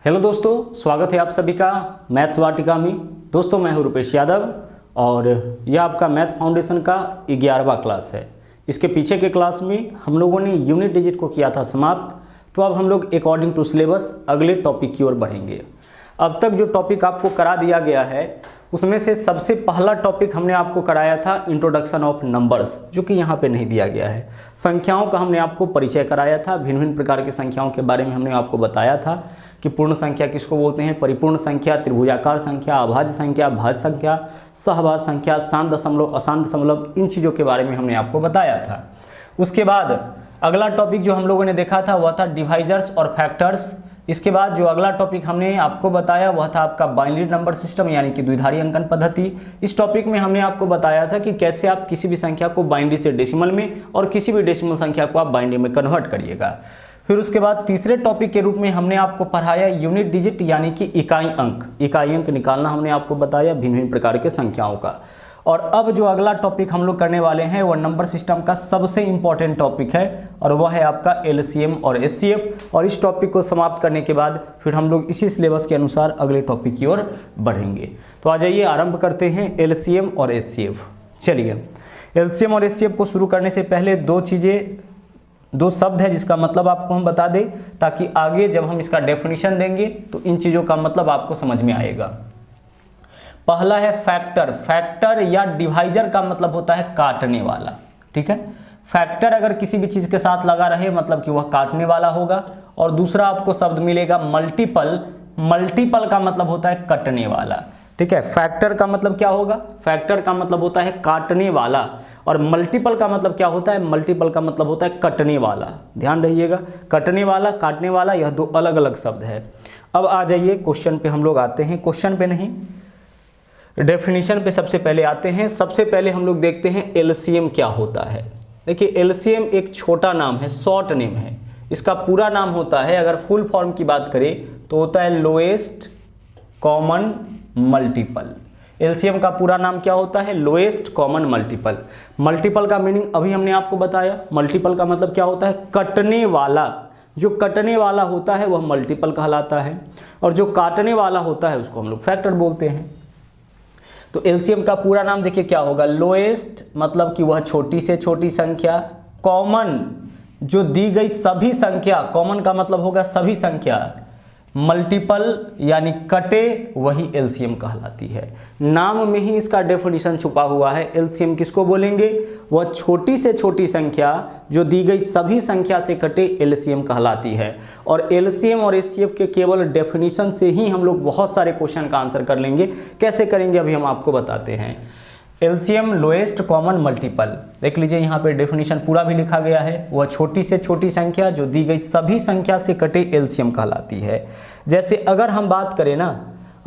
Hello दोस्तों, स्वागत है आप सभी का मैथ्स वाटिका में। दोस्तों मैं हूं रुपेश यादव और यह आपका मैथ फाउंडेशन का 11वां क्लास है। इसके पीछे के क्लास में हम लोगों ने यूनिट डिजिट को किया था समाप्त, तो अब हम लोग अकॉर्डिंग टू सिलेबस अगले टॉपिक की ओर बढ़ेंगे। अब तक जो टॉपिक आपको करा दिया गया है उसमें से सबसे पहला टॉपिक हमने आपको कराया था इंट्रोडक्शन ऑफ नंबर्स, जो कि यहाँ पे नहीं दिया गया है। संख्याओं का हमने आपको परिचय कराया था, भिन्न भिन्न प्रकार की संख्याओं के बारे में हमने आपको बताया था कि पूर्ण संख्या किसको बोलते हैं, परिपूर्ण संख्या, त्रिभुजाकार संख्या, अभाज्य संख्या, भाज्य संख्या, सहभाज्य संख्या, शांत दशमलव, अशांत दशमलव, इन चीज़ों के बारे में हमने आपको बताया था। उसके बाद अगला टॉपिक जो हम लोगों ने देखा था वह था डिवाइजर्स और फैक्टर्स। इसके बाद जो अगला टॉपिक हमने आपको बताया वह था आपका बाइनरी नंबर सिस्टम यानी कि द्विधारी अंकन पद्धति। इस टॉपिक में हमने आपको बताया था कि कैसे आप किसी भी संख्या को बाइनरी से डेसिमल में और किसी भी डेसिमल संख्या को आप बाइनरी में कन्वर्ट करिएगा। फिर उसके बाद तीसरे टॉपिक के रूप में हमने आपको पढ़ाया यूनिट डिजिट यानी कि इकाई अंक। इकाई अंक निकालना हमने आपको बताया भिन्न भिन्न प्रकार के संख्याओं का। और अब जो अगला टॉपिक हम लोग करने वाले हैं वह नंबर सिस्टम का सबसे इंपॉर्टेंट टॉपिक है और वह है आपका एलसीएम और एचसीएफ। और इस टॉपिक को समाप्त करने के बाद फिर हम लोग इसी सिलेबस के अनुसार अगले टॉपिक की ओर बढ़ेंगे। तो आ जाइए आरंभ करते हैं एलसीएम और एचसीएफ। चलिए, एलसीएम और एचसीएफ को शुरू करने से पहले दो शब्द है जिसका मतलब आपको हम बता दें, ताकि आगे जब हम इसका डेफिनेशन देंगे तो इन चीज़ों का मतलब आपको समझ में आएगा। पहला है फैक्टर। फैक्टर या डिवाइजर का मतलब होता है काटने वाला, ठीक है। फैक्टर अगर किसी भी चीज़ के साथ लगा रहे मतलब कि वह काटने वाला होगा। और दूसरा आपको शब्द मिलेगा मल्टीपल। मल्टीपल का मतलब होता है कटने वाला, ठीक है। फैक्टर का मतलब क्या होगा? फैक्टर का मतलब होता है काटने वाला। और मल्टीपल का मतलब क्या होता है? मल्टीपल का मतलब होता है कटने वाला। ध्यान रहिएगा, कटने वाला, काटने वाला, यह दो अलग अलग शब्द है। अब आ जाइए क्वेश्चन पे हम लोग आते हैं। क्वेश्चन पे नहीं, डेफिनेशन पे सबसे पहले आते हैं। सबसे पहले हम लोग देखते हैं एलसीएम क्या होता है। देखिए, एलसीएम एक छोटा नाम है, शॉर्ट नेम है। इसका पूरा नाम होता है, अगर फुल फॉर्म की बात करें तो होता है लोएस्ट कॉमन मल्टीपल। एलसीएम का पूरा नाम क्या होता है? Lowest common multiple. मल्टीपल का मीनिंग अभी हमने आपको बताया। मल्टीपल का मतलब क्या होता है? कटने वाला। जो कटने वाला होता है वह मल्टीपल कहलाता है और जो काटने वाला होता है उसको हम लोग फैक्टर बोलते हैं। तो एलसीएम का पूरा नाम देखिए क्या होगा? लोएस्ट मतलब कि वह छोटी से छोटी संख्या, कॉमन जो दी गई सभी संख्या, कॉमन का मतलब होगा सभी संख्या, मल्टीपल यानी कटे, वही एलसीएम कहलाती है। नाम में ही इसका डेफिनेशन छुपा हुआ है। एलसीएम किसको बोलेंगे? वह छोटी से छोटी संख्या जो दी गई सभी संख्या से कटे, एलसीएम कहलाती है। और एलसीएम और एचसीएफ के केवल डेफिनेशन से ही हम लोग बहुत सारे क्वेश्चन का आंसर कर लेंगे। कैसे करेंगे अभी हम आपको बताते हैं। एलसीएम लोएस्ट कॉमन मल्टीपल, देख लीजिए यहाँ पे डेफिनेशन पूरा भी लिखा गया है। वह छोटी से छोटी संख्या जो दी गई सभी संख्या से कटे, एलसीएम कहलाती है। जैसे अगर हम बात करें ना,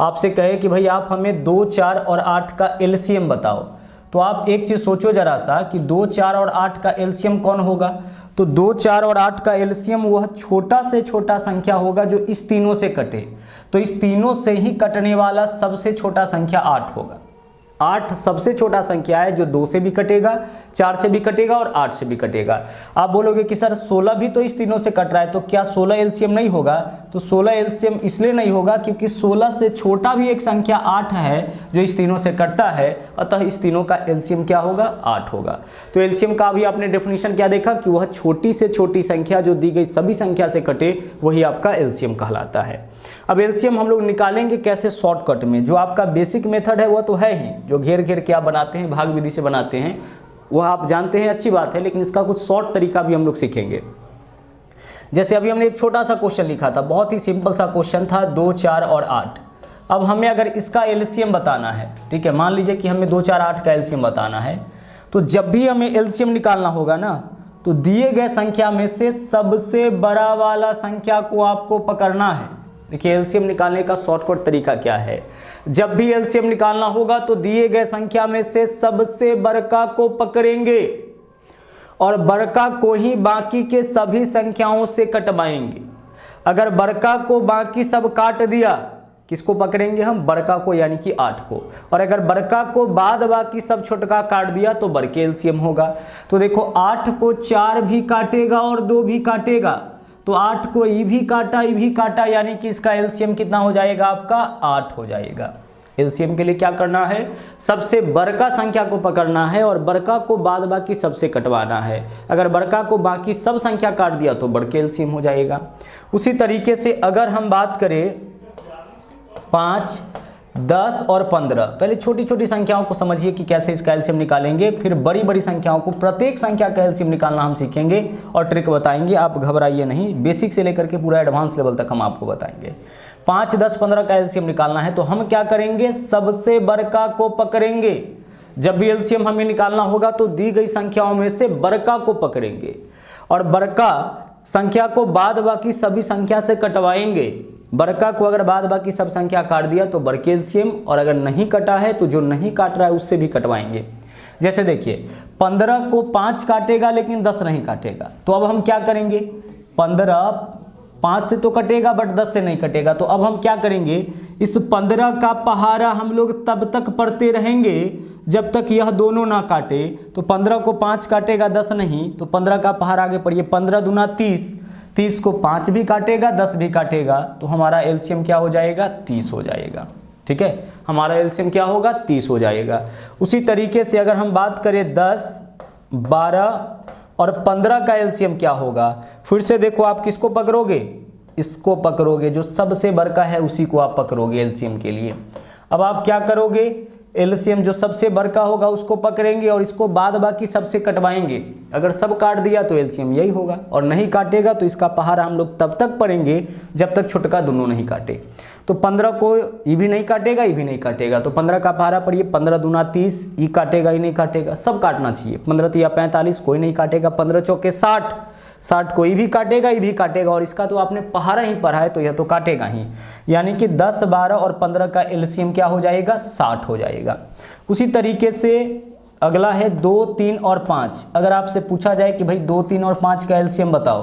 आपसे कहे कि भाई आप हमें 2, 4 और 8 का एलसीएम बताओ, तो आप एक चीज़ सोचो जरा सा कि 2, 4 और 8 का एलसीएम कौन होगा? तो 2, 4 और 8 का एलसीएम वह छोटा से छोटा संख्या होगा जो इस तीनों से कटे। तो इस तीनों से ही कटने वाला सबसे छोटा संख्या 8 होगा। 8 सबसे छोटा संख्या है जो 2 से भी कटेगा, 4 से भी कटेगा और 8 से भी कटेगा। आप बोलोगे कि सर 16 भी तो इस तीनों से कट रहा है, तो क्या 16 एलसीएम नहीं होगा? तो 16 एलसीएम इसलिए नहीं होगा क्योंकि 16 से छोटा भी एक संख्या 8 है जो इस तीनों से कटता है, अतः इस तीनों का एलसीएम क्या होगा? 8 होगा। तो एलसीएम का अभी आपने डेफिनेशन क्या देखा कि वह छोटी से छोटी संख्या जो दी गई सभी संख्या से कटे, वही आपका एलसीएम कहलाता है। अब एलसीएम हम लोग निकालेंगे कैसे? शॉर्टकट में। जो आपका बेसिक मेथड है वह तो है ही, जो घेर घेर के आप बनाते हैं, भाग विधि से बनाते हैं, वह आप जानते हैं, अच्छी बात है, लेकिन इसका कुछ शॉर्ट तरीका भी हम लोग सीखेंगे। जैसे अभी हमने एक छोटा सा क्वेश्चन लिखा था, बहुत ही सिंपल सा क्वेश्चन था, 2, 4 और 8। अब हमें अगर इसका एलसीएम बताना है, ठीक है, मान लीजिए कि हमें 2, 4, 8 का एलसीएम बताना है, तो जब भी हमें एलसीएम निकालना होगा ना, तो दिए गए संख्या में से सबसे बड़ा वाला संख्या को आपको पकड़ना है। देखिए, एलसीएम निकालने का शॉर्टकट तरीका क्या है? जब भी एलसीएम निकालना होगा तो दिए गए संख्या में से सबसे बड़का को पकड़ेंगे और बड़का को ही बाकी के सभी संख्याओं से कटवाएंगे। अगर बड़का को बाकी सब काट दिया, किसको पकड़ेंगे हम? बड़का को, यानी कि 8 को। और अगर बड़का को बाद बाकी सब छोटका काट दिया तो बड़के एलसीएम होगा। तो देखो, 8 को 4 भी काटेगा और 2 भी काटेगा, तो 8 को ई भी काटा, यानी कि इसका एलसीएम कितना हो जाएगा आपका 8 हो जाएगा। एलसीएम के लिए क्या करना है, सबसे बड़का संख्या को पकड़ना है और बड़का को बाद बाकी सबसे कटवाना है। अगर बड़का को बाकी सब संख्या काट दिया तो बड़के एलसीएम हो जाएगा। उसी तरीके से अगर हम बात करें 5, 10 और 15, पहले छोटी छोटी संख्याओं को समझिए कि कैसे इसका एलसीएम निकालेंगे, फिर बड़ी बड़ी संख्याओं को प्रत्येक संख्या का एलसीएम निकालना हम सीखेंगे और ट्रिक बताएंगे। आप घबराइए नहीं, बेसिक से लेकर के पूरा एडवांस लेवल तक हम आपको बताएंगे। 5, 10, 15 का एलसीएम निकालना है तो हम क्या करेंगे, सबसे बड़का को पकड़ेंगे। जब भी एलसीएम हमें निकालना होगा तो दी गई संख्याओं में से बड़का को पकड़ेंगे और बड़का संख्या को बाद बाकी सभी संख्या से कटवाएंगे। बड़का को अगर बाद बाकी सब संख्या काट दिया तो बड़के एलसीएम, और अगर नहीं कटा है तो जो नहीं काट रहा है उससे भी कटवाएंगे। जैसे देखिए 15 को 5 काटेगा लेकिन 10 नहीं काटेगा, तो अब हम क्या करेंगे, 15 5 से तो कटेगा बट 10 से नहीं कटेगा। तो अब हम क्या करेंगे, इस 15 का पहाड़ा हम लोग तब तक पढ़ते रहेंगे जब तक यह दोनों ना काटे। तो 15 को 5 काटेगा 10 नहीं, तो 15 का पहाड़ा आगे पढ़िए, 15 दूना 30, 30 को 5 भी काटेगा 10 भी काटेगा, तो हमारा एलसीएम क्या हो जाएगा 30 हो जाएगा। ठीक है, हमारा एलसीएम क्या होगा 30 हो जाएगा। उसी तरीके से अगर हम बात करें 10, 12 और 15 का एलसीएम क्या होगा, फिर से देखो आप किसको पकड़ोगे, इसको पकड़ोगे, जो सबसे बड़का है उसी को आप पकड़ोगे एलसीएम के लिए। अब आप क्या करोगे, एलसीएम जो सबसे बड़का होगा उसको पकड़ेंगे और इसको बाद बाकी सबसे कटवाएंगे। अगर सब काट दिया तो एलसीएम यही होगा, और नहीं काटेगा तो इसका पहाड़ा हम लोग तब तक पढ़ेंगे जब तक छोटका दोनों नहीं काटे। तो 15 को ये भी नहीं काटेगा, ये भी नहीं काटेगा, तो 15 का पहाड़ा पढ़िए, 15 दूना 30, ये काटेगा ये नहीं काटेगा, सब काटना चाहिए। 15 तिया 45, कोई नहीं काटेगा, 15 चौके 60, 60 को ये भी काटेगा ये भी काटेगा, और इसका तो आपने पहाड़ा ही पढ़ा है तो यह तो काटेगा ही। यानी कि 10, 12 और 15 का एलसीएम क्या हो जाएगा 60 हो जाएगा। उसी तरीके से अगला है 2, 3 और 5। अगर आपसे पूछा जाए कि भाई 2, 3 और 5 का एलसीएम बताओ,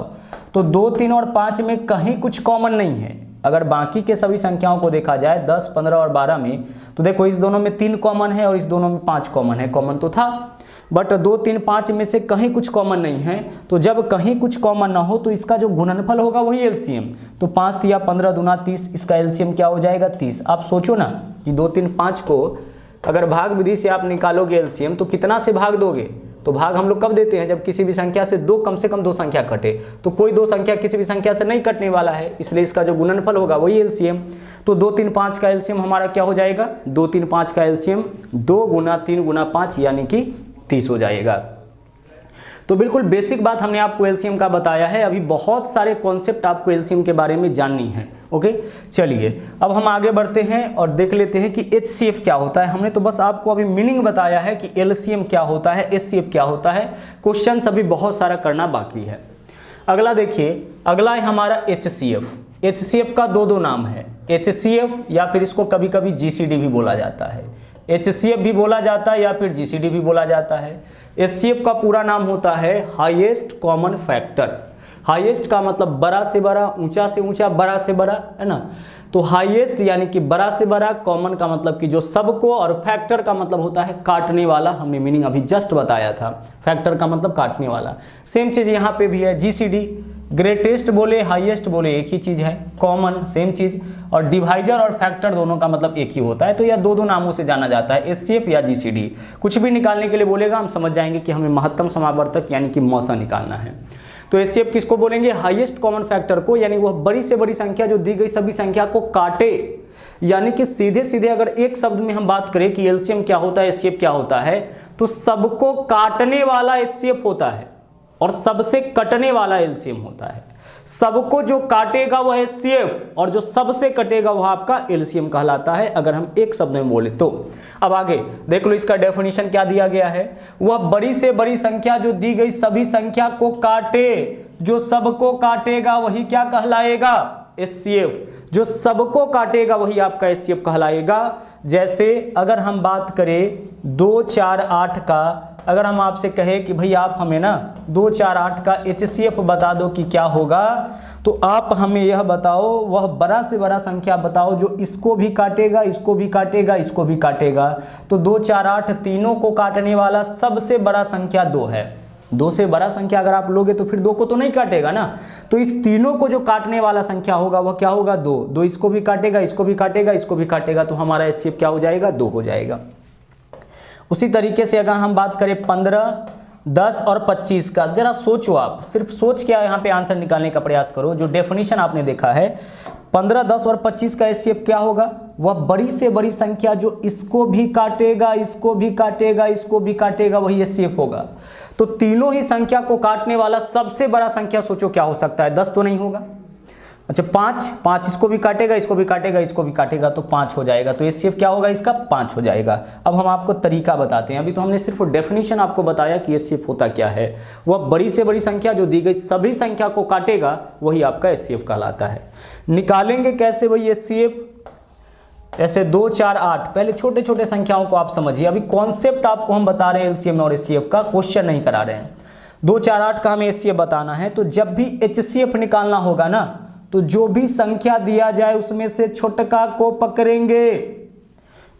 तो 2, 3 और 5 में कहीं कुछ कॉमन नहीं है। अगर बाकी के सभी संख्याओं को देखा जाए 10, 15 और 12 में, तो देखो इस दोनों में 3 कॉमन है और इस दोनों में 5 कॉमन है। कॉमन तो था बट 2, 3, 5 में से कहीं कुछ कॉमन नहीं है। तो जब कहीं कुछ कॉमन ना हो तो इसका जो गुणनफल होगा वही एलसीएम। तो 5 तिया 15 दूना 30, इसका एलसीएम क्या हो जाएगा 30। आप सोचो ना कि 2, 3, 5 को अगर भाग विधि से आप निकालोगे एलसीएम तो कितना से भाग दोगे। तो भाग हम लोग कब देते हैं, जब किसी भी संख्या से कम से कम 2 संख्या कटे। तो कोई 2 संख्या किसी भी संख्या से नहीं कटने वाला है, इसलिए इसका जो गुणनफल होगा वही एलसीएम। तो 2, 3, 5 का एलसीएम हमारा क्या हो जाएगा, 2, 3, 5 का एलसीएम 2 गुना 3 गुना 5 यानी कि 30 हो जाएगा। तो बिल्कुल बेसिक बात हमने आपको एलसीएम का बताया है। अभी बहुत सारे कॉन्सेप्ट आपको एलसीएम के बारे में जाननी है। ओके, चलिए अब हम आगे बढ़ते हैं और देख लेते हैं कि एचसीएफ क्या होता है। हमने तो बस आपको अभी मीनिंग बताया है कि एलसीएम क्या होता है, एचसीएफ क्या होता है। क्वेश्चन अभी बहुत सारा करना बाकी है। अगला देखिए, अगला है हमारा एचसीएफ। एचसीएफ का दो नाम है, एचसीएफ या फिर इसको कभी कभी जीसीडी भी बोला जाता है। एचसीएफ भी बोला जाता है या फिर जीसीडी भी बोला जाता है। एचसीएफ का पूरा नाम होता है हाईएस्ट कॉमन फैक्टर। हाईएस्ट का मतलब बड़ा से बड़ा, ऊंचा से ऊंचा, बड़ा से बड़ा, है ना। तो हाईएस्ट यानी कि बड़ा से बड़ा, कॉमन का मतलब कि जो सबको, और फैक्टर का मतलब होता है काटने वाला। हमने मीनिंग अभी जस्ट बताया था, फैक्टर का मतलब काटने वाला। सेम चीज यहाँ पे भी है। जीसीडी ग्रेटेस्ट बोले हाईएस्ट बोले एक ही चीज है, कॉमन सेम चीज, और डिवाइजर और फैक्टर दोनों का मतलब एक ही होता है। तो यह दो नामों से जाना जाता है, एचसीएफ या जीसीडी। कुछ भी निकालने के लिए बोलेगा हम समझ जाएंगे कि हमें महत्तम समावर्तक यानी कि मौसा निकालना है। तो एचसीएफ किसको बोलेंगे, हाईएस्ट कॉमन फैक्टर को, यानी वह बड़ी से बड़ी संख्या जो दी गई सभी संख्या को काटे। यानी कि सीधे सीधे अगर एक शब्द में हम बात करें कि एलसीएम क्या होता है, एचसीएफ क्या होता है, तो सबको काटने वाला एचसीएफ होता है और सबसे कटने वाला एलसीएम होता है। सबको जो काटेगा वह एचसीएफ और जो सबसे कटेगा वह आपका एलसीएम कहलाता है, अगर हम एक शब्द में बोले तो। अब आगे देख लो, इसका डेफिनेशन क्या दिया गया है। वह बड़ी से बड़ी संख्या जो दी गई सभी संख्या को काटे, जो सबको काटेगा वही क्या कहलाएगा, एचसीएफ। जो सबको काटेगा वही आपका एचसीएफ कहलाएगा। जैसे अगर हम बात करें 2, 4, 8 का, अगर हम आपसे कहें कि भाई आप हमें ना 2, 4, 8 का एचसीएफ बता दो कि क्या होगा, तो आप हमें यह बताओ, वह बड़ा से बड़ा संख्या बताओ जो इसको भी काटेगा, इसको भी काटेगा, इसको भी काटेगा। तो 2, 4, 8 तीनों को काटने वाला सबसे बड़ा संख्या 2 है। 2 से बड़ा संख्या अगर आप लोगे तो फिर 2 को तो नहीं काटेगा ना। तो इस तीनों को जो काटने वाला संख्या होगा वह क्या होगा 2। 2 इसको भी काटेगा, इसको भी काटेगा, इसको भी काटेगा, तो हमारा HCF क्या हो जाएगा 2 हो जाएगा। उसी तरीके से अगर हम बात करें 15, 10 और 25 का, जरा सोचो, आप सिर्फ सोच के यहाँ पे आंसर निकालने का प्रयास करो। जो डेफिनेशन आपने देखा है 15, 10 और 25 का HCF क्या होगा, वह बड़ी से बड़ी संख्या जो इसको भी काटेगा, इसको भी काटेगा, इसको भी काटेगा, वही HCF होगा। तो तीनों ही संख्या को काटने वाला सबसे बड़ा संख्या सोचो क्या हो सकता है, 10 तो नहीं होगा। अच्छा 5 इसको भी काटेगा, इसको भी काटेगा, इसको भी काटेगा, तो 5 हो जाएगा। तो HCF क्या होगा इसका 5 हो जाएगा। अब हम आपको तरीका बताते हैं। अभी तो हमने सिर्फ डेफिनेशन आपको बताया कि HCF होता क्या है। वह बड़ी से बड़ी संख्या जो दी गई सभी संख्या को काटेगा, वही आपका HCF कहलाता है। निकालेंगे कैसे वही HCF, ऐसे 2, 4, 8, पहले छोटे छोटे संख्याओं को आप समझिए। अभी कॉन्सेप्ट आपको हम बता रहे हैं LCM और HCF का, क्वेश्चन नहीं करा रहे हैं। 2, 4, 8 का हमें HCF बताना है। तो जब भी HCF निकालना होगा ना, तो जो भी संख्या दिया जाए उसमें से छोटका को पकड़ेंगे।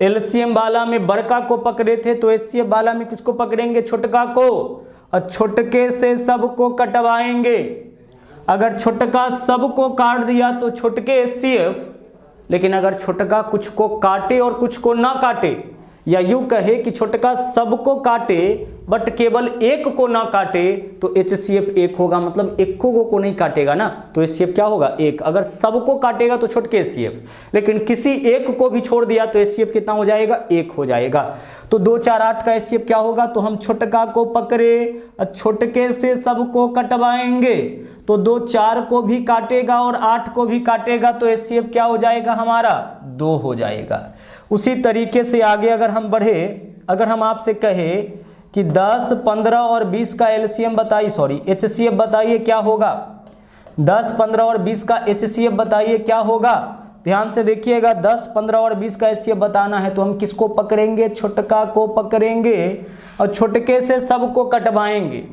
LCM वाला में बड़का को पकड़े थे, तो HCF वाला में किसको पकड़ेंगे, छोटका को, और छोटके से सबको कटवाएंगे। अगर छोटका सबको काट दिया तो छोटके HCF, लेकिन अगर छोटका कुछ को काटे और कुछ को ना काटे, या यूं कहे कि छोटका सबको काटे बट केवल एक को ना काटे, तो HCF 1 होगा। मतलब एक को नहीं काटेगा ना, तो HCF क्या होगा 1। अगर सबको काटेगा तो छोटके HCF, लेकिन किसी एक को भी छोड़ दिया तो HCF कितना हो जाएगा 1 हो जाएगा। तो 2, 4, 8 का HCF क्या होगा, तो हम छोटका को पकड़े, छोटके से सबको कटवाएंगे। तो 2, 4 को भी काटेगा और 8 को भी काटेगा, तो HCF क्या हो जाएगा हमारा 2 हो जाएगा। उसी तरीके से आगे अगर हम बढ़े, अगर हम आपसे कहे कि 10, 15 और 20 का LCM बताइए, सॉरी HCF बताइए क्या होगा। 10, 15 और 20 का HCF बताइए क्या होगा। ध्यान से देखिएगा, 10, 15 और 20 का HCF बताना है तो हम किसको पकड़ेंगे, छोटका को पकड़ेंगे और छोटके से सबको कटवाएंगे।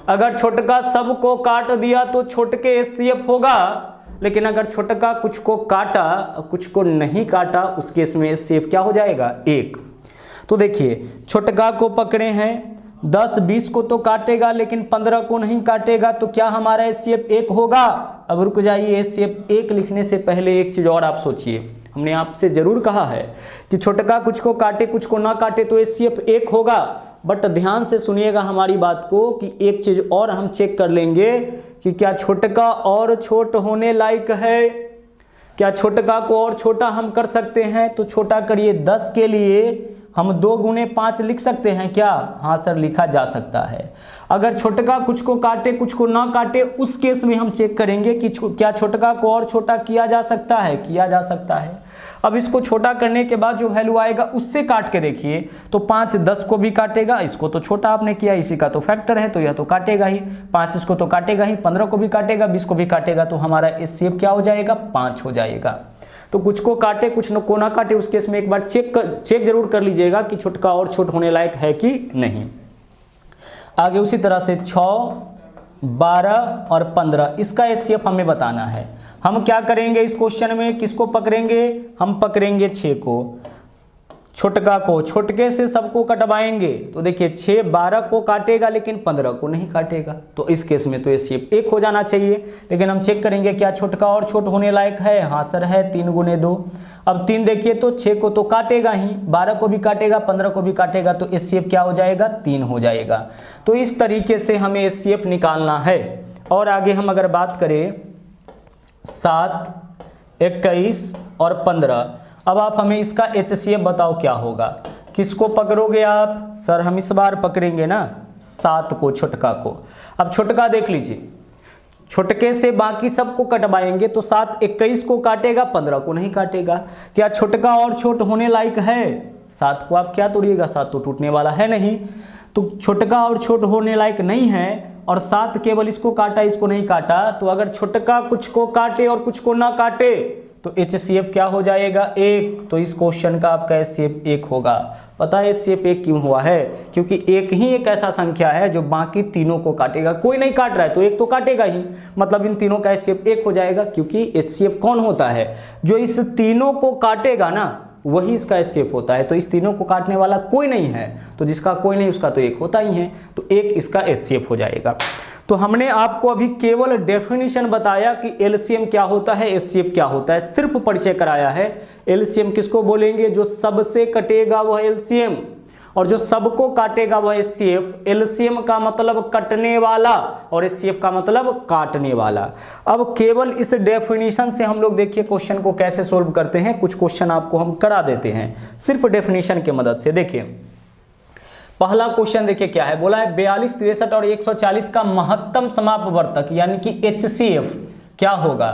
अगर छोटका सबको काट दिया तो छोटके HCF होगा, लेकिन अगर छोटका कुछ को काटा कुछ को नहीं काटा, उस केस में HCF क्या हो जाएगा 1। तो देखिए छोटका को पकड़े हैं, 10, 20 को तो काटेगा लेकिन 15 को नहीं काटेगा, तो क्या हमारा HCF 1 होगा। अब रुक जाइए, HCF 1 लिखने से पहले एक चीज और आप सोचिए। हमने आपसे जरूर कहा है कि छोटका कुछ को काटे कुछ को ना काटे तो HCF 1 होगा, बट ध्यान से सुनिएगा हमारी बात को कि एक चीज और हम चेक कर लेंगे कि क्या छोटका और छोट होने लायक है, क्या छोटका को और छोटा हम कर सकते हैं। तो छोटा करिए, 10 के लिए हम 2 गुने 5 लिख सकते हैं क्या, हाँ सर लिखा जा सकता है। अगर छोटका कुछ को काटे कुछ को ना काटे, उस केस में हम चेक करेंगे कि क्या छोटका को और छोटा किया जा सकता है, किया जा सकता है। अब इसको छोटा करने के बाद जो वैल्यू आएगा उससे काट के देखिए, तो 5 10 को भी काटेगा, इसको तो छोटा आपने किया, इसी का तो फैक्टर है तो यह तो काटेगा ही, 5 इसको तो काटेगा ही, 15 को भी काटेगा, 20 को भी काटेगा, तो हमारा HCF क्या हो जाएगा 5 हो जाएगा। तो कुछ को काटे कुछ को ना काटे, उस केस में एक बार चेक जरूर कर लीजिएगा कि छोटका और छोट होने लायक है कि नहीं। आगे उसी तरह से 6, 12 और 15 इसका HCF हमें बताना है। हम क्या करेंगे इस क्वेश्चन में, किसको पकड़ेंगे, हम पकड़ेंगे 6 को, छोटका को, छोटके से सबको कटवाएंगे। तो देखिए 6 12 को काटेगा लेकिन 15 को नहीं काटेगा, तो इस केस में तो HCF 1 हो जाना चाहिए। लेकिन हम चेक करेंगे क्या छोटका और छोट होने लायक है, हाँ सर है, 3 गुने 2। अब 3 देखिए तो 6 को तो काटेगा ही, 12 को भी काटेगा, 15 को भी काटेगा, तो HCF क्या हो जाएगा 3 हो जाएगा। तो इस तरीके से हमें HCF निकालना है। और आगे हम अगर बात करें 7, 21 और 15, अब आप हमें इसका HCF बताओ क्या होगा। किसको पकड़ोगे आप, सर हम इस बार पकड़ेंगे ना 7 को, छोटका को। अब छोटका देख लीजिए, छोटके से बाकी सबको कटवाएंगे, तो 7 21 को काटेगा, 15 को नहीं काटेगा। क्या छोटका और छोट होने लायक है, 7 को आप क्या तोड़िएगा, 7 तो टूटने वाला है नहीं, तो छोटका और छोट होने लायक नहीं है। और 7 केवल इसको काटा इसको नहीं काटा, तो अगर छोटका कुछ को काटे और कुछ को ना काटे तो HCF क्या हो जाएगा 1। तो इस क्वेश्चन का आपका HCF 1 होगा। पता है HCF 1 क्यों हुआ है, क्योंकि एक ही एक ऐसा संख्या है जो बाकी तीनों को काटेगा। कोई नहीं काट रहा है तो एक तो काटेगा ही, मतलब इन तीनों का HCF 1 हो जाएगा। क्योंकि HCF कौन होता है, जो इस तीनों को काटेगा ना, वही इसका एचसीएफ होता है। तो इस तीनों को काटने वाला कोई नहीं है, तो जिसका कोई नहीं उसका तो एक होता ही है, तो एक इसका एचसीएफ हो जाएगा। तो हमने आपको अभी केवल डेफिनेशन बताया कि एलसीएम क्या होता है, एचसीएफ क्या होता है, सिर्फ परिचय कराया है। एलसीएम किसको बोलेंगे? जो सबसे कटेगा वह एलसीएम, और जो सबको काटेगा वह एचसीएफ। एलसीएम का मतलब कटने वाला और एचसीएफ का मतलब काटने वाला। अब केवल इस डेफिनेशन से हम लोग देखिए क्वेश्चन को कैसे सोल्व करते हैं। कुछ क्वेश्चन आपको हम करा देते हैं सिर्फ डेफिनेशन की मदद से। देखिए पहला क्वेश्चन देखिए क्या है, बोला है 42, 63 और 140 का महत्तम समापवर्तक यानी कि एचसीएफ क्या होगा।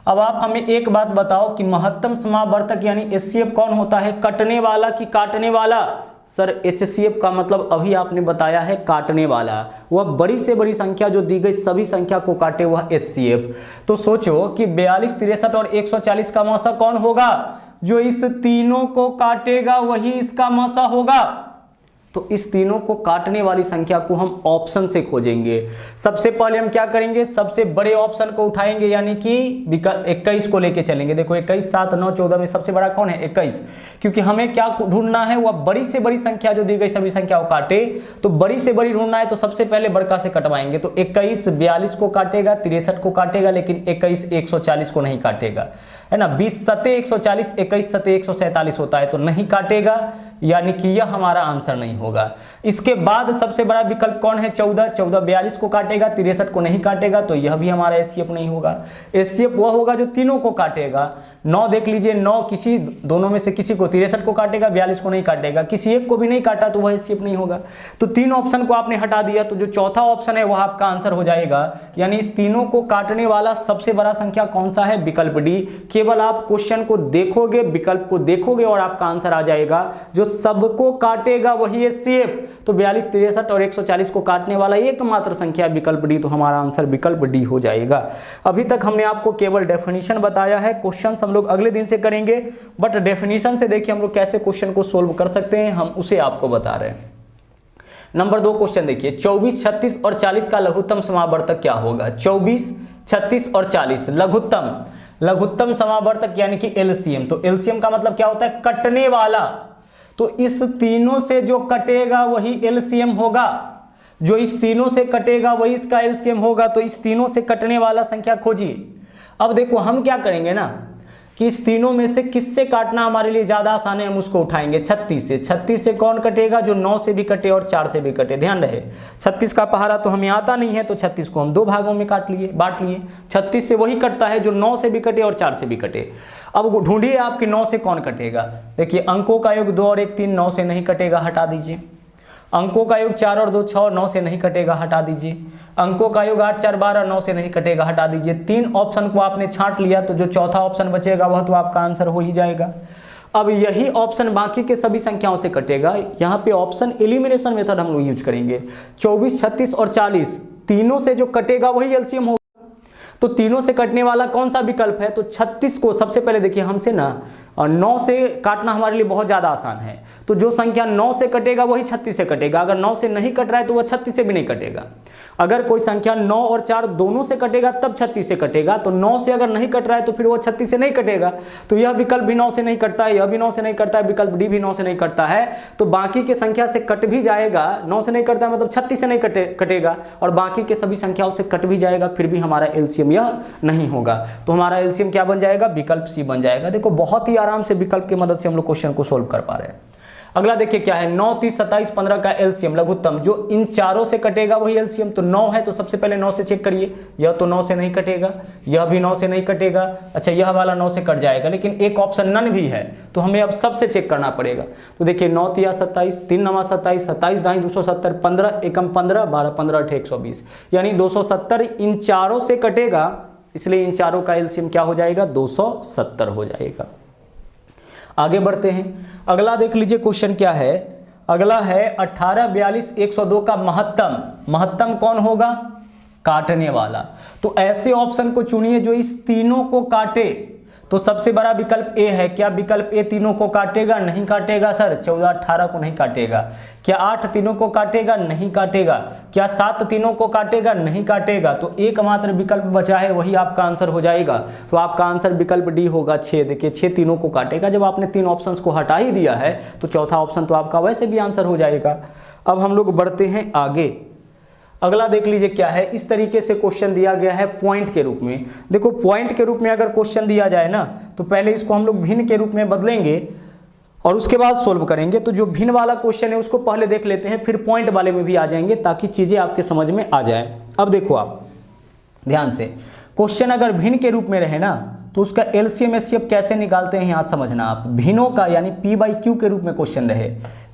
अब आप हमें एक बात बताओ कि महत्तम समापवर्तक यानी एचसीएफ कौन होता है, कटने वाला कि काटने वाला? सर एचसीएफ का मतलब अभी आपने बताया है काटने वाला, वह बड़ी से बड़ी संख्या जो दी गई सभी संख्या को काटे वह एचसीएफ। तो सोचो कि 42, 63 और 140 का मौसा कौन होगा? जो इस तीनों को काटेगा वही इसका मौसा होगा। तो इस तीनों को काटने वाली संख्या को हम ऑप्शन से खोजेंगे। सबसे पहले हम क्या करेंगे, सबसे बड़े ऑप्शन को उठाएंगे यानी कि 21 को लेके चलेंगे। देखो 21, 7, 9, 14 में सबसे बड़ा कौन है? 21, क्योंकि हमें क्या ढूंढना है, वह बड़ी से बड़ी संख्या जो दी गई सभी संख्या को काटे। तो बड़ी से बड़ी ढूंढना है तो सबसे पहले बड़का से कटवाएंगे। तो 21 42 को काटेगा, 63 को काटेगा, लेकिन 21 140 को नहीं काटेगा, है ना। 20 सते 140, 21 सते 147 होता है, तो नहीं काटेगा, यानी कि यह हमारा आंसर नहीं होगा। इसके बाद सबसे बड़ा विकल्प कौन है? 14 42 को काटेगा, 63 को नहीं काटेगा, तो यह भी हमारा एचसीएफ नहीं होगा। एचसीएफ वह होगा जो तीनों को काटेगा। 9 देख लीजिए, 9 किसी दोनों में से किसी को, 63 को काटेगा, 42 को नहीं काटेगा, किसी एक को भी नहीं काटा तो वह एचसीएफ नहीं होगा। तो 3 ऑप्शन को आपने हटा दिया, तो जो चौथा ऑप्शन है वह आपका आंसर हो जाएगा। यानी इस तीनों को काटने वाला सबसे बड़ा संख्या कौन सा है? विकल्प डी। केवल आप क्वेश्चन को देखोगे, विकल्प को देखोगे और आपका आंसर आ जाएगा। जो सबको काटेगा वही एचसीएफ। तो 42, 63 और 140 को काटने वाला एकमात्र संख्या विकल्प डी, तो हमारा आंसर विकल्प डी हो जाएगा। अभी तक हमने आपको केवल डेफिनेशन बताया है, क्वेश्चन हम लोग अगले दिन से करेंगे, बट डेफिनेशन से देखिए हम लोग कैसे क्वेश्चन को सोल्व कर सकते हैं, हम उसे आपको बता रहे हैं। नंबर 2 क्वेश्चन देखिए, 24, 36 और 40 का लघुत्तम समावर्तक क्या होगा? 24, 36 और 40 लघुत्तम समावर्तक यानी कि एलसीएम। तो एलसीएम का मतलब क्या होता है? कटने वाला। तो इस तीनों से जो कटेगा वही एलसीएम होगा। जो इस तीनों से कटेगा वही इसका एलसीएम होगा। तो इस तीनों से कटने वाला संख्या खोजिए। अब देखो हम क्या करेंगे ना कि इस तीनों में से किससे काटना हमारे लिए ज्यादा आसान है, हम उसको उठाएंगे 36 से। 36 से कौन कटेगा? जो 9 से भी कटे और 4 से भी कटे। ध्यान रहे 36 का पहाड़ा तो हमें आता नहीं है, तो 36 को हम 2 भागों में बांट लिए। 36 से वही कटता है जो 9 से भी कटे और 4 से भी कटे। अब ढूंढिए आपके 9 से कौन कटेगा। देखिए अंकों का योग 2 और 1 3, 9 से नहीं कटेगा, हटा दीजिए। अंकों का योग 4 और 2 6, 9 से नहीं कटेगा, हटा दीजिए। अंकों का योग 8 4 12, 9 से नहीं कटेगा, हटा दीजिए। 3 ऑप्शन को आपने छांट लिया, तो जो चौथा ऑप्शन बचेगा वह तो आपका आंसर हो ही जाएगा। अब यही ऑप्शन बाकी के सभी संख्याओं से कटेगा। यहाँ पे ऑप्शन एलिमिनेशन मेथड हम लोग यूज करेंगे। 24, 36 और 40 तीनों से जो कटेगा वही एलसीएम होगा। तो तीनों से कटने वाला कौन सा विकल्प है? तो 36 को सबसे पहले देखिए, हमसे ना 9 से काटना हमारे लिए बहुत ज़्यादा आसान है। तो जो संख्या 9 से कटेगा वही 36 से कटेगा। अगर 9 से नहीं कट रहा है तो वह 36 से भी नहीं कटेगा। अगर कोई संख्या 9 और 4 दोनों से कटेगा तब 36 से कटेगा। तो 9 से अगर नहीं कट रहा है तो फिर वो 36 से नहीं कटेगा। तो यह विकल्प भी 9 से नहीं कटता है, यह भी 9 से नहीं कटता है, विकल्प डी भी 9 से नहीं कटता है। तो बाकी के संख्या से कट भी जाएगा। 9 से नहीं कटता है मतलब 36 से नहीं कटेगा, और बाकी के सभी संख्याओं से कट भी जाएगा, फिर भी हमारा एलसीएम यह नहीं होगा। तो हमारा एलसीएम क्या बन जाएगा? विकल्प सी बन जाएगा। देखो बहुत ही आराम से विकल्प की मदद से हम लोग क्वेश्चन को सोल्व कर पा रहे हैं। अगला देखिए क्या है, 9, 30, 27, 15 का एलसीएम लघुत्तम, जो इन चारों से कटेगा वही एलसीएम। तो 9 है तो सबसे पहले 9 से चेक करिए, यह तो 9 से नहीं कटेगा, यह भी 9 से नहीं कटेगा। अच्छा यह वाला 9 से कट जाएगा, लेकिन एक ऑप्शन नन भी है, तो हमें अब सबसे चेक करना पड़ेगा। तो देखिए 9 तिया 27, 3 9 27, 27 दाई 270, 15 एकम 15, 12 15 8 120, यानी 270 इन चारों से कटेगा, इसलिए इन चारों का एलसीएम क्या हो जाएगा? 270 हो जाएगा। आगे बढ़ते हैं। अगला देख लीजिए क्वेश्चन क्या है। अगला है 18, 42, 102 का महत्तम कौन होगा? काटने वाला। तो ऐसे ऑप्शन को चुनिए जो इस तीनों को काटे। तो सबसे बड़ा विकल्प ए है। क्या विकल्प ए तीनों को काटेगा? नहीं काटेगा सर। 14 18 को नहीं काटेगा। क्या 8 तीनों को काटेगा? नहीं काटेगा। क्या 7 तीनों को काटेगा? नहीं काटेगा। तो एकमात्र विकल्प बचा है, वही आपका आंसर हो जाएगा। तो आपका आंसर विकल्प डी होगा 6। देखिए 6 तीनों को काटेगा। जब आपने 3 ऑप्शंस को हटा ही दिया है तो चौथा ऑप्शन तो आपका वैसे भी आंसर हो जाएगा। अब हम लोग बढ़ते हैं आगे। अगला देख लीजिए क्या है। इस तरीके से क्वेश्चन दिया गया है पॉइंट के रूप में। देखो पॉइंट के रूप में अगर क्वेश्चन दिया जाए ना तो पहले इसको हम लोग भिन्न के रूप में बदलेंगे और उसके बाद सोल्व करेंगे। तो जो भिन्न वाला क्वेश्चन है उसको पहले देख लेते हैं, फिर पॉइंट वाले में भी आ जाएंगे ताकि चीजें आपके समझ में आ जाए। अब देखो आप ध्यान से, क्वेश्चन अगर भिन्न के रूप में रहे ना तो उसका एलसीएम एचसीएफ कैसे निकालते हैं यहाँ समझना आप। भिन्नों का यानी पी बाई क्यू के रूप में क्वेश्चन रहे,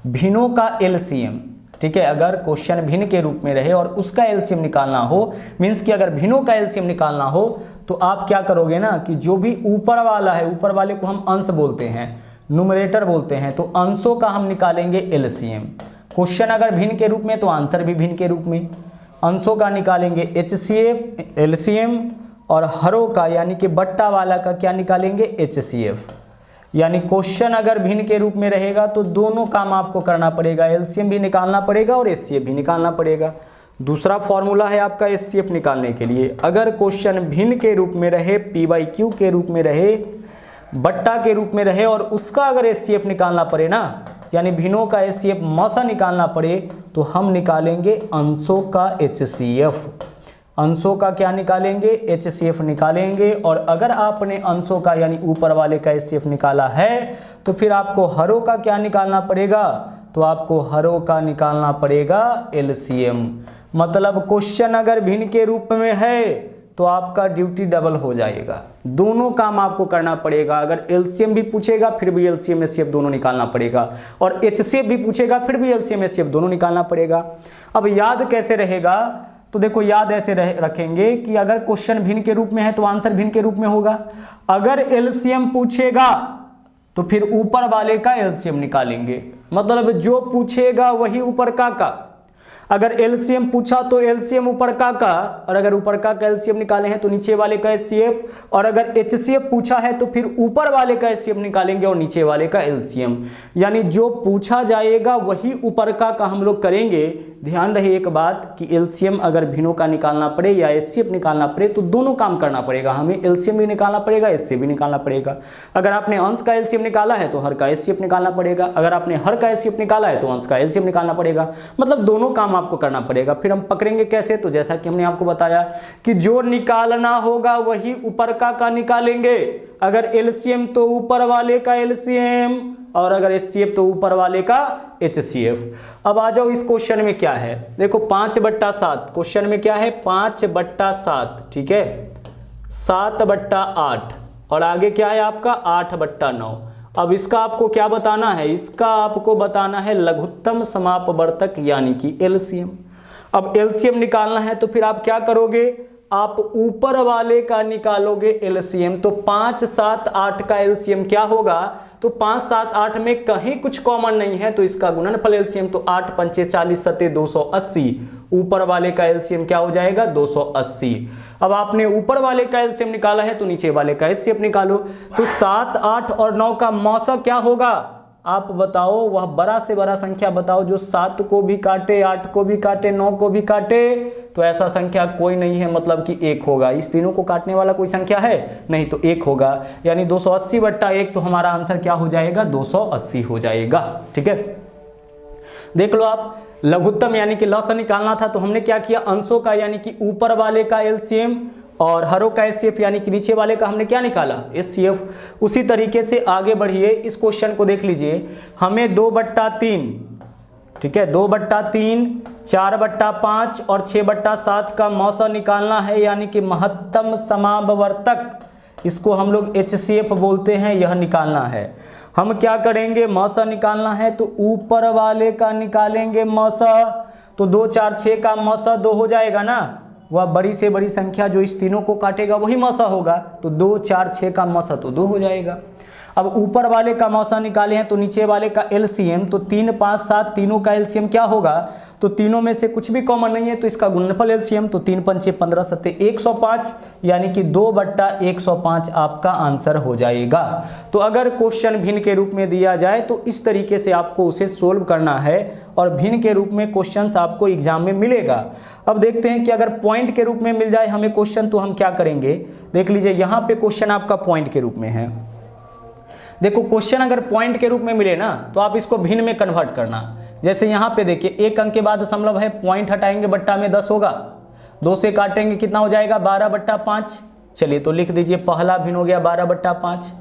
भिन्नों का एलसीएम, ठीक है। अगर क्वेश्चन भिन्न के रूप में रहे और उसका एलसीएम निकालना हो, मींस कि अगर भिन्नों का एलसीएम निकालना हो तो आप क्या करोगे ना कि जो भी ऊपर वाला है, ऊपर वाले को हम अंश बोलते हैं, न्यूमरेटर बोलते हैं, तो अंशों का हम निकालेंगे एलसीएम। क्वेश्चन अगर भिन्न के रूप में तो आंसर भी भिन्न के रूप में। अंशों का निकालेंगे एचसीएफ एलसीएम और हरों का यानी कि बट्टा वाला का क्या निकालेंगे एचसीएफ। यानी क्वेश्चन अगर भिन्न के रूप में रहेगा तो दोनों काम आपको करना पड़ेगा, एलसीएम भी निकालना पड़ेगा और एचसीएफ भी निकालना पड़ेगा। दूसरा फॉर्मूला है आपका एचसीएफ निकालने के लिए। अगर क्वेश्चन भिन्न के रूप में रहे, पी बाई क्यू के रूप में रहे, बट्टा के रूप में रहे और उसका अगर एचसीएफ निकालना पड़े ना, यानी भिन्नों का एचसीएफ मौसा निकालना पड़े, तो हम निकालेंगे अंशों का एचसीएफ। अंशों का क्या निकालेंगे एचसीएफ निकालेंगे। और अगर आपने अंशों का यानी ऊपर वाले का एचसीएफ निकाला है तो फिर आपको हरों का क्या निकालना पड़ेगा, तो आपको हरों का निकालना पड़ेगा एलसीएम। मतलब क्वेश्चन अगर भिन्न के रूप में है तो आपका ड्यूटी डबल हो जाएगा, दोनों काम आपको करना पड़ेगा। अगर एलसीएम भी पूछेगा फिर भी एलसीएम एचसीएफ दोनों निकालना पड़ेगा, और एचसीएफ भी पूछेगा फिर भी एलसीएम एचसीएफ दोनों निकालना पड़ेगा। अब याद कैसे रहेगा, तो देखो याद ऐसे रखेंगे कि अगर क्वेश्चन भिन्न के रूप में है तो आंसर भिन्न के रूप में होगा। अगर एलसीएम पूछेगा तो फिर ऊपर वाले का एलसीएम निकालेंगे, मतलब जो पूछेगा वही ऊपर का। अगर एलसीएम पूछा तो एलसीएम ऊपर का, और अगर ऊपर का एलसीएम निकाले हैं तो नीचे वाले का एचसीएफ, और अगर एचसीएफ पूछा है तो फिर ऊपर वाले का एचसीएफ निकालेंगे और नीचे वाले का एलसीएम। यानी जो पूछा जाएगा वही ऊपर का हम लोग करेंगे। ध्यान रहे एक बात कि एलसीएम अगर भिन्नों का निकालना पड़े या एचसीएफ निकालना पड़े तो दोनों काम करना पड़ेगा, हमें एलसीएम भी निकालना पड़ेगा, एचसीएफ भी निकालना पड़ेगा। अगर आपने अंश का एलसीएम निकाला है तो हर का एचसीएफ निकालना पड़ेगा, अगर आपने हर का एचसीएफ निकाला है तो अंश का एलसीएम निकालना पड़ेगा। मतलब दोनों काम आपको करना पड़ेगा। फिर हम पकड़ेंगे कैसे, तो जैसा कि हमने आपको बताया कि जो निकालना होगा वही ऊपर का निकालेंगे। अगर एलसीएम तो ऊपर वाले का एलसीएम, और अगर एचसीएफ तो ऊपर वाले का एचसीएफ। अब आ जाओ इस क्वेश्चन में क्या है, देखो 5/7 क्वेश्चन में क्या है 5/7, ठीक है, 7/8 और आगे क्या है आपका 8/9। अब इसका आपको क्या बताना है, इसका आपको बताना है लघुत्तम समापवर्तक यानी कि एलसीएम। अब एलसीएम निकालना है तो फिर आप क्या करोगे, आप ऊपर वाले का निकालोगे एलसीएम। तो 5 7 8 का एलसीएम क्या होगा, तो 5 7 8 में कहीं कुछ कॉमन नहीं है तो इसका गुणनफल एलसीएम, तो 8 पंचे 40 सत्ते 280। ऊपर वाले का एलसीएम क्या हो जाएगा 280। अब आपने ऊपर वाले का एलसीएम निकाला है तो नीचे वाले का एचसीएफ निकालो। तो 7 8 और 9 का मौसा क्या होगा, आप बताओ, वह बड़ा से बड़ा संख्या बताओ जो 7 को भी काटे, 8 को भी काटे, 9 को भी काटे। तो ऐसा संख्या कोई नहीं है, मतलब कि 1 होगा। इस तीनों को काटने वाला कोई संख्या है नहीं, तो 1 होगा। यानी 280/1, तो हमारा आंसर क्या हो जाएगा 280 हो जाएगा। ठीक है, देख लो आप, लघुत्तम यानी कि लॉस निकालना था तो हमने क्या किया, अंशों का यानी कि ऊपर वाले का एलसीएम और हरों का एचसीएफ यानी कि नीचे वाले का हमने क्या निकाला एचसीएफ। उसी तरीके से आगे बढ़िए, इस क्वेश्चन को देख लीजिए, हमें 2/3, ठीक है, 2/3, 4/5 और 6/7 का मौसा निकालना है यानी कि महत्तम समापवर्तक। इसको हम लोग एचसीएफ बोलते हैं, यह निकालना है। हम क्या करेंगे, मौसा निकालना है तो ऊपर वाले का निकालेंगे मौसा। तो 2 4 6 का मौसा 2 हो जाएगा ना, वह बड़ी से बड़ी संख्या जो इस तीनों को काटेगा वही मौसा होगा। तो 2 4 6 का मौसा तो 2 हो जाएगा। अब ऊपर वाले का मौसा निकाले हैं तो नीचे वाले का एलसीएम, तो 3 5 7 तीनों का एलसीएम क्या होगा, तो तीनों में से कुछ भी कॉमन नहीं है तो इसका गुणनफल एलसीएम, तो 3 पंचे 15 सत्ते 105, यानी कि 2/105 आपका आंसर हो जाएगा। तो अगर क्वेश्चन भिन्न के रूप में दिया जाए तो इस तरीके से आपको उसे सोल्व करना है और भिन्न के रूप में क्वेश्चंस आपको एग्जाम में मिलेगा। अब देखते हैं कि अगर पॉइंट के रूप में मिल जाए हमें क्वेश्चन तो हम क्या करेंगे। देख लीजिए यहाँ पे क्वेश्चन आपका पॉइंट के रूप में है। देखो क्वेश्चन अगर पॉइंट के रूप में मिले ना तो आप इसको भिन्न में कन्वर्ट करना। जैसे यहाँ पे देखिए 1 अंक के बाद दशमलव है, पॉइंट हटाएंगे बट्टा में 10 होगा, 2 से काटेंगे कितना हो जाएगा 12/5। चलिए तो लिख दीजिए पहला भिन्न हो गया 12/5।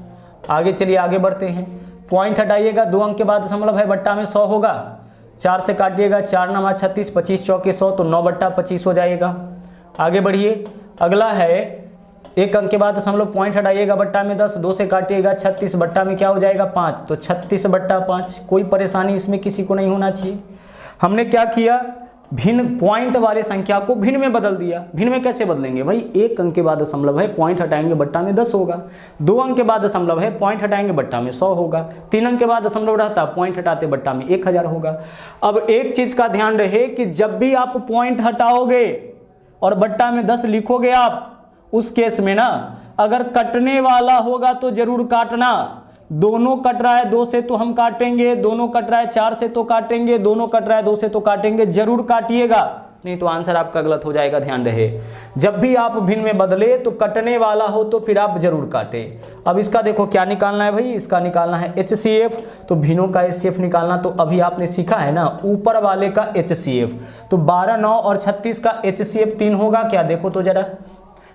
आगे चलिए आगे बढ़ते हैं, पॉइंट हटाइएगा 2 अंक के बाद दशमलव है, बट्टा में 100 होगा, 4 से काटिएगा 4 9 36, 25 चौके 100, तो 9/25 हो जाएगा। आगे बढ़िए, अगला है 1 अंक के बाद दशमलव, पॉइंट हटाइएगा बट्टा में 10, 2 से काटिएगा 36, बट्टा में क्या हो जाएगा 5, तो 36/5। कोई परेशानी इसमें किसी को नहीं होना चाहिए। हमने क्या किया, भिन्न पॉइंट वाले संख्या को भिन्न में बदल दिया। भिन्न में कैसे बदलेंगे भाई, 1 अंक के बाद दशमलव है, पॉइंट हटाएंगे बट्टा में 10 होगा, 2 अंक के बाद दशमलव है, पॉइंट हटाएंगे बट्टा में 100 होगा, 3 अंक के बाद दशमलव रहता, पॉइंट हटाते बट्टा में 1000 होगा। अब एक चीज का ध्यान रहे कि जब भी आप पॉइंट हटाओगे और बट्टा में 10 लिखोगे आप, उस केस में ना अगर कटने वाला होगा तो जरूर काटना। दोनों कट रहा है 2 से तो हम काटेंगे, दोनों कट रहा है 4 से तो काटेंगे, दोनों कट रहा है 2 से तो काटेंगे, जरूर काटिएगा, नहीं तो आंसर आपका गलत हो जाएगा। ध्यान रहे जब भी आप भिन्न में बदले तो कटने वाला हो तो फिर आप जरूर काटे। अब इसका देखो क्या निकालना है भाई, इसका निकालना है HCF, तो भिन्नों का HCF निकालना तो अभी आपने सीखा है ना, ऊपर वाले का HCF, तो 12 9 और 36 का HCF 3 होगा क्या, देखो तो जरा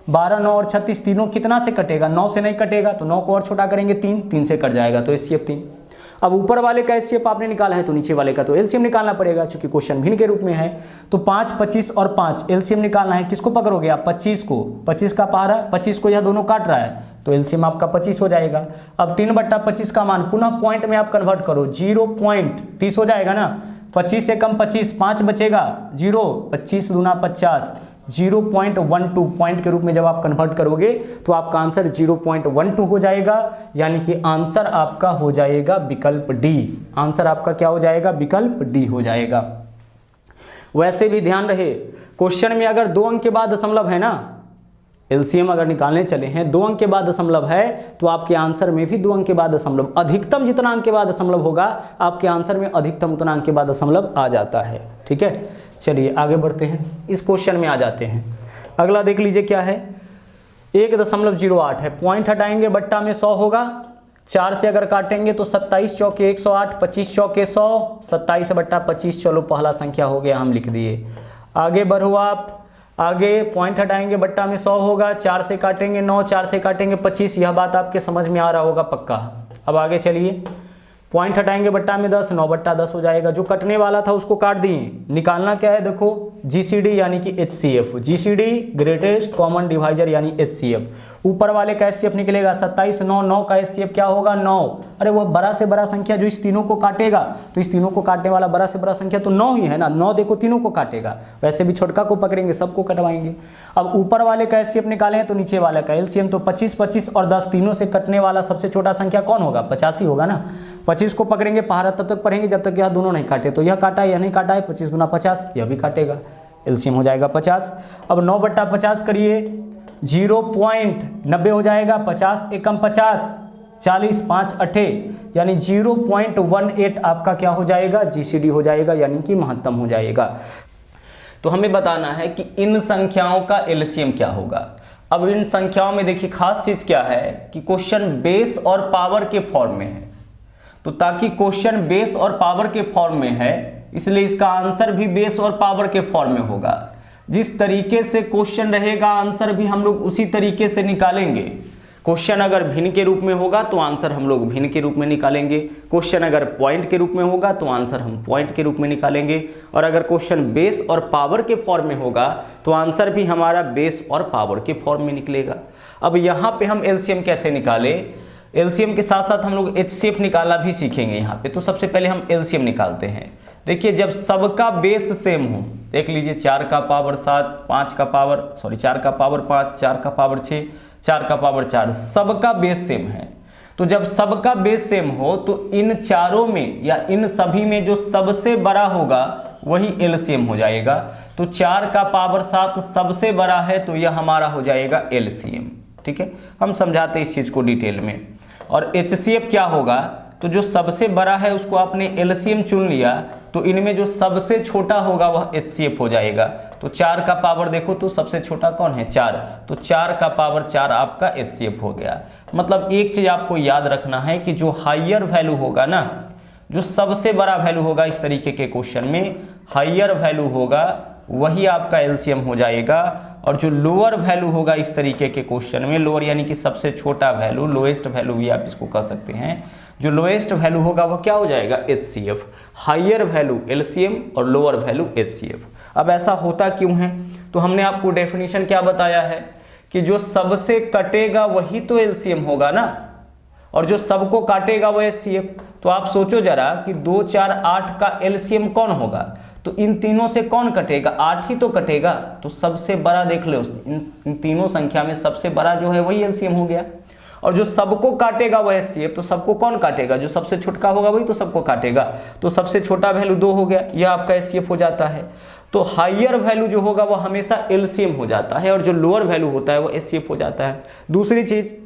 12 9 और 36 तीनों कितना से कटेगा, 9 से नहीं कटेगा, तो 9 को और छोटा करेंगे 3 से कट जाएगा, तो HCF 3। अब ऊपर वाले का HCF आपने निकाला है तो नीचे वाले का तो LCM निकालना पड़ेगा, चूंकि क्वेश्चन भिन्न के रूप में है। तो 5 25 और 5 LCM निकालना है, किसको पकड़ोगे आप, 25 को, 25 का पहाड़ा, 25 को यह दोनों काट रहा है तो LCM आपका 25 हो जाएगा। अब 3/25 का मान पुनः पॉइंट में आप कन्वर्ट करो, 0.30 हो जाएगा ना, 25 से कम 25, 5 बचेगा, 0, 25 दूना 50, 0.12 पॉइंट के रूप में जब आप कन्वर्ट करोगे तो आपका आंसर 0.12 हो जाएगा, यानी कि आंसर आपका हो जाएगा विकल्प डी। आंसर आपका क्या हो जाएगा, विकल्प डी हो जाएगा। वैसे भी ध्यान रहे क्वेश्चन में अगर 2 अंक के बाद दशमलव है ना, एलसीएम अगर निकालने चले हैं 2 अंक के बाद दशमलव है तो आपके आंसर में भी 2 अंक के बाद दशमलव, अधिकतम जितना अंक के बाद दशमलव होगा आपके आंसर में अधिकतम उतना अंक के बाद दशमलव आ जाता है। ठीक है, चलिए आगे बढ़ते हैं, इस क्वेश्चन में आ जाते हैं। अगला देख लीजिए क्या है, 1.08 है, पॉइंट हटाएंगे बट्टा में 100 होगा, 4 से अगर काटेंगे तो 27 चौके 108, 25 चौके 100, 27/25, चलो पहला संख्या हो गया, हम लिख दिए। आगे बढ़ो आप, आगे पॉइंट हटाएंगे बट्टा में 100 होगा, 4 से काटेंगे 9, 4 से काटेंगे 25, यह बात आपके समझ में आ रहा होगा पक्का। अब आगे चलिए, पॉइंट हटाएंगे बट्टा में 10, 9/10 हो जाएगा, जो कटने वाला था उसको काट दिए। निकालना क्या है, देखो GCD यानी कि HCF, GCD greatest common divisor यानी HCF। ऊपर वाले का HCF निकलेगा 27, 9, 9 का HCF क्या होगा 9। अरे वो बड़ा से बड़ा संख्या जो इस तीनों को काटेगा, तो इस तीनों को काटने वाला बड़ा से बड़ा संख्या तो 9 ही है ना, 9 देखो तीनों को काटेगा, वैसे भी छोटका को पकड़ेंगे सबको कटवाएंगे। अब ऊपर वाले का HCF निकाले हैं तो नीचे वाले का LCM, तो 25, 25 और 10 तीनों से कटने वाला सबसे छोटा संख्या कौन होगा, 50 ही होगा ना। 25 को पकड़ेंगे, पहाड़ा तब तक पढ़ेंगे जब तक यह दोनों नहीं काटे, तो यह काटा है यह नहीं काटा है, 25 गुना 50 यह भी काटेगा, एलसीएम हो जाएगा 50। अब 9/50 करिए, 0.90 हो जाएगा, 50 एकम 50, 40, 5 8, यानी 0.18 आपका क्या हो जाएगा, GCD हो जाएगा, यानी कि महत्तम हो जाएगा। तो हमें बताना है कि इन संख्याओं का एलसीएम क्या होगा। अब इन संख्याओं में देखिए खास चीज क्या है कि क्वेश्चन बेस और पावर के फॉर्म में है, तो ताकि क्वेश्चन बेस और पावर के फॉर्म में है इसलिए इसका आंसर भी बेस और पावर के फॉर्म में होगा। जिस तरीके से क्वेश्चन रहेगा आंसर भी हम लोग उसी तरीके से निकालेंगे। क्वेश्चन अगर भिन्न के रूप में होगा तो आंसर हम लोग भिन्न के रूप में निकालेंगे, क्वेश्चन अगर पॉइंट के रूप में होगा तो आंसर हम पॉइंट के रूप में निकालेंगे, और अगर क्वेश्चन बेस और पावर के फॉर्म में होगा तो आंसर भी हमारा बेस और पावर के फॉर्म में निकलेगा। अब यहाँ पे हम एलसीएम कैसे निकाले, एलसीएम के साथ साथ हम लोग HCF निकालना भी सीखेंगे यहाँ पे। तो सबसे पहले हम एलसीएम निकालते हैं। देखिए जब सबका बेस सेम हो, देख लीजिए 4 का पावर 7, 4 का पावर 5, 4 का पावर 6, 4 का पावर 4, सबका बेस सेम है, तो जब सबका बेस सेम हो तो इन चारों में या इन सभी में जो सबसे बड़ा होगा वही एलसीएम हो जाएगा। तो 4 का पावर 7 सबसे बड़ा है तो यह हमारा हो जाएगा एलसीएम। ठीक है, हम समझाते हैं इस चीज को डिटेल में। और एचसीएफ क्या होगा, तो जो सबसे बड़ा है उसको आपने एलसीएम चुन लिया तो इनमें जो सबसे छोटा होगा वह एचसीएफ हो जाएगा। तो 4 का पावर देखो तो सबसे छोटा कौन है 4, तो 4 का पावर 4 आपका एचसीएफ हो गया। मतलब एक चीज आपको याद रखना है कि जो हायर वैल्यू होगा ना, जो सबसे बड़ा वैल्यू होगा इस तरीके के क्वेश्चन में हायर वैल्यू होगा वही आपका एलसीएम हो जाएगा। और जो लोअर वैल्यू होगा इस तरीके के क्वेश्चन में, लोअर यानी कि सबसे छोटा वैल्यू, लोएस्ट वैल्यू भी आप इसको कह सकते हैं, जो लोएस्ट वैल्यू होगा वह क्या हो जाएगा एचसीएफ। हायर वैल्यू एलसीएम और लोअर वैल्यू एचसीएफ। अब ऐसा होता क्यों है, तो हमने आपको डेफिनेशन क्या बताया है कि जो सबसे कटेगा वही तो एलसीएम होगा ना, और जो सबको काटेगा वह एचसीएफ। तो आप सोचो जरा कि 2 4 8 का एलसीएम कौन होगा, तो इन तीनों से कौन कटेगा, 8 ही तो कटेगा। तो सबसे बड़ा देख लो, इन तीनों संख्या में सबसे बड़ा जो है वही एलसीएम हो गया। और जो सबको काटेगा वह एचसीएफ, तो सबको कौन काटेगा, जो सबसे छोटा होगा वही तो सबको काटेगा। तो सबसे छोटा वैल्यू 2 हो गया, यह आपका एचसीएफ हो जाता है। तो हायर वैल्यू जो होगा वो हमेशा एलसीएम हो जाता है और जो लोअर वैल्यू होता है वो एचसीएफ हो जाता है। दूसरी चीज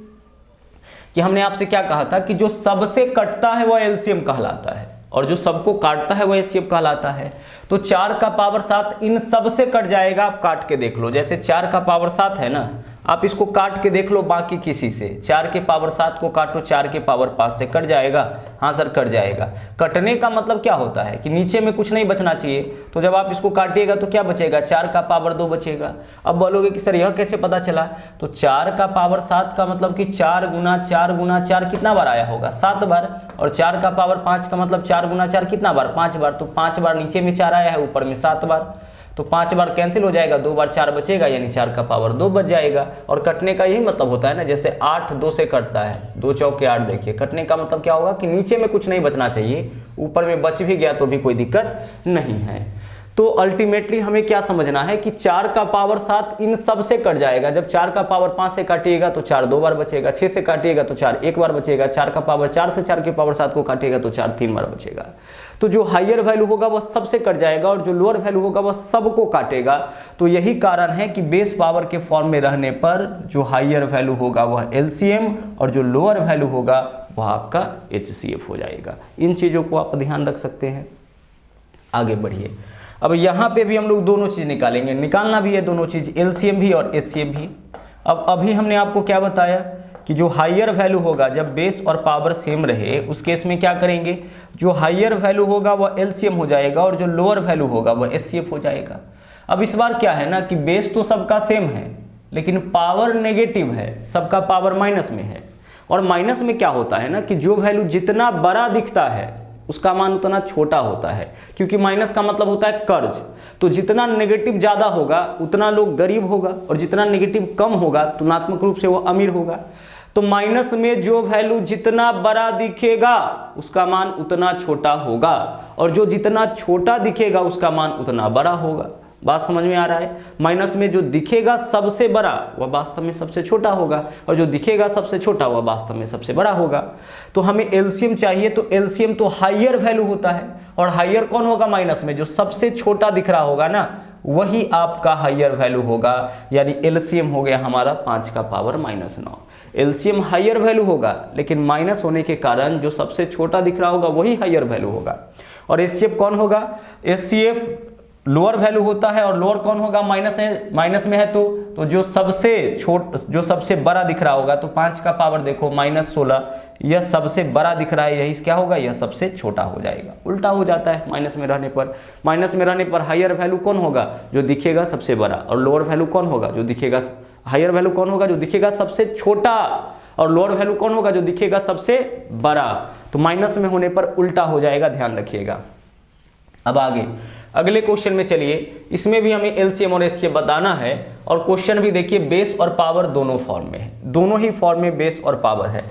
कि हमने आपसे क्या कहा था कि जो सबसे कटता है वह एलसीएम कहलाता है और जो सबको काटता है वह एचसीएफ कहलाता है। तो 4 का पावर 7 इन सब से कट जाएगा, आप काट के देख लो। जैसे 4 का पावर 7 है ना, आप इसको काट के देख लो बाकी किसी से। 4 के पावर 7 को काटो 4 के पावर 5 से, कट जाएगा। हाँ सर कट जाएगा। कटने का मतलब क्या होता है कि नीचे में कुछ नहीं बचना चाहिए। तो जब आप इसको काटिएगा तो क्या बचेगा, 4 का पावर 2 बचेगा। अब बोलोगे कि सर यह कैसे पता चला, तो 4 का पावर 7 का मतलब कि 4 गुना 4 गुना 4 कितना बार आया होगा, 7 बार। और 4 का पावर 5 का मतलब 4 गुना 4 कितना बार, 5 बार। तो 5 बार नीचे में 4 आया है, ऊपर में 7 बार। तो 5 बार कैंसिल हो जाएगा, 2 बार 4 बचेगा, यानी 4 का पावर 2 बच जाएगा। और कटने का यही मतलब होता है ना, जैसे 8 2 से कटता है, 2 चौके 8। देखिए कटने का मतलब क्या होगा कि नीचे में कुछ नहीं बचना चाहिए, ऊपर में बच भी गया तो भी कोई दिक्कत नहीं है। तो अल्टीमेटली हमें क्या समझना है कि 4 का पावर 7 इन सब से कट जाएगा। जब 4 का पावर 5 से काटिएगा तो 4 2 बार बचेगा, 6 से काटिएगा तो 4 1 बार बचेगा, 4 का पावर 4 से 4 के पावर 7 को काटिएगा तो 4 3 बार बचेगा। तो जो हायर वैल्यू होगा वह सबसे कट जाएगा और जो लोअर वैल्यू होगा वह सबको काटेगा। तो यही कारण है कि बेस पावर के फॉर्म में रहने पर जो हायर वैल्यू होगा वह एलसीएम और जो लोअर वैल्यू होगा वह आपका एचसीएफ हो जाएगा। इन चीज़ों को आप ध्यान रख सकते हैं। आगे बढ़िए। अब यहाँ पे भी हम लोग दोनों चीज़ निकालेंगे, निकालना भी है दोनों चीज़, एलसीएम भी और एचसीएफ भी। अब अभी हमने आपको क्या बताया कि जो हायर वैल्यू होगा जब बेस और पावर सेम रहे उस केस में क्या करेंगे, जो हायर वैल्यू होगा वह एलसीएम हो जाएगा और जो लोअर वैल्यू होगा वह एचसीएफ हो जाएगा। अब इस बार क्या है ना कि बेस तो सबका सेम है लेकिन पावर नेगेटिव है, सबका पावर माइनस में है। और माइनस में क्या होता है ना कि जो वैल्यू जितना बड़ा दिखता है उसका मान उतना छोटा होता है, क्योंकि माइनस का मतलब होता है कर्ज। तो जितना नेगेटिव ज़्यादा होगा उतना लोग गरीब होगा और जितना नेगेटिव कम होगा तुलनात्मक रूप से वो अमीर होगा। तो माइनस में जो वैल्यू जितना बड़ा दिखेगा उसका मान उतना छोटा होगा और जो जितना छोटा दिखेगा उसका मान उतना बड़ा होगा। बात समझ में आ रहा है। माइनस में जो दिखेगा सबसे बड़ा वह वास्तव में सबसे छोटा होगा और जो दिखेगा सबसे छोटा वह वास्तव में सबसे बड़ा होगा। तो हमें एलसीएम चाहिए, तो एलसीएम तो हायर वैल्यू होता है और हायर कौन होगा माइनस में, जो सबसे छोटा दिख रहा होगा ना वही आपका हायर वैल्यू होगा। यानी एलसीएम हो गया हमारा 5 का पावर -9। एलसीएम हायर वैल्यू होगा लेकिन माइनस होने के कारण जो सबसे छोटा दिख रहा होगा वही हायर वैल्यू होगा। और एचसीएफ कौन होगा, एचसीएफ लोअर वैल्यू होता है और लोअर कौन होगा, माइनस में है तो जो सबसे बड़ा दिख रहा होगा, तो 5 का पावर देखो -16, यह सबसे बड़ा दिख रहा है, यही क्या होगा, यह सबसे छोटा हो जाएगा। उल्टा हो जाता है माइनस में रहने पर। माइनस में रहने पर हायर वैल्यू कौन होगा, जो दिखेगा सबसे बड़ा, और लोअर वैल्यू कौन होगा, जो दिखेगा, हायर वैल्यू कौन होगा, जो दिखेगा सबसे छोटा, और लोअर वैल्यू कौन होगा, जो दिखेगा सबसे बड़ा। तो माइनस में होने पर उल्टा हो जाएगा, ध्यान रखिएगा। अब आगे अगले क्वेश्चन में चलिए, इसमें भी हमें एलसीएम और एचसीएफ बताना है और क्वेश्चन भी देखिए बेस और पावर दोनों फॉर्म में है, दोनों ही फॉर्म में बेस और पावर है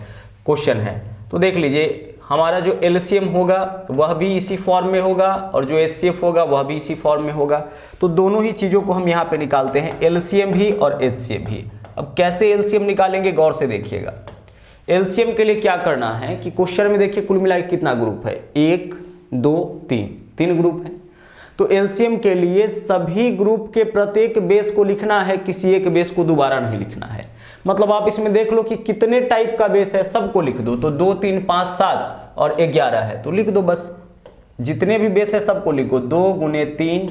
क्वेश्चन है। तो देख लीजिए हमारा जो एलसीएम होगा वह भी इसी फॉर्म में होगा और जो एचसीएफ होगा वह भी इसी फॉर्म में होगा। तो दोनों ही चीज़ों को हम यहाँ पे निकालते हैं, एलसीएम भी और एचसीएफ भी। अब कैसे एलसीएम निकालेंगे गौर से देखिएगा। एलसीएम के लिए क्या करना है कि क्वेश्चन में देखिए कुल मिला के कितना ग्रुप है, 1 2 3, 3 ग्रुप है। तो एलसीएम के लिए सभी ग्रुप के प्रत्येक बेस को लिखना है, किसी एक बेस को दोबारा नहीं लिखना है। मतलब आप इसमें देख लो कि कितने टाइप का बेस है, सबको लिख दो। तो 2 3 5 7 और 11 है तो लिख दो बस, जितने भी बेस है सबको लिखो। 2 × 3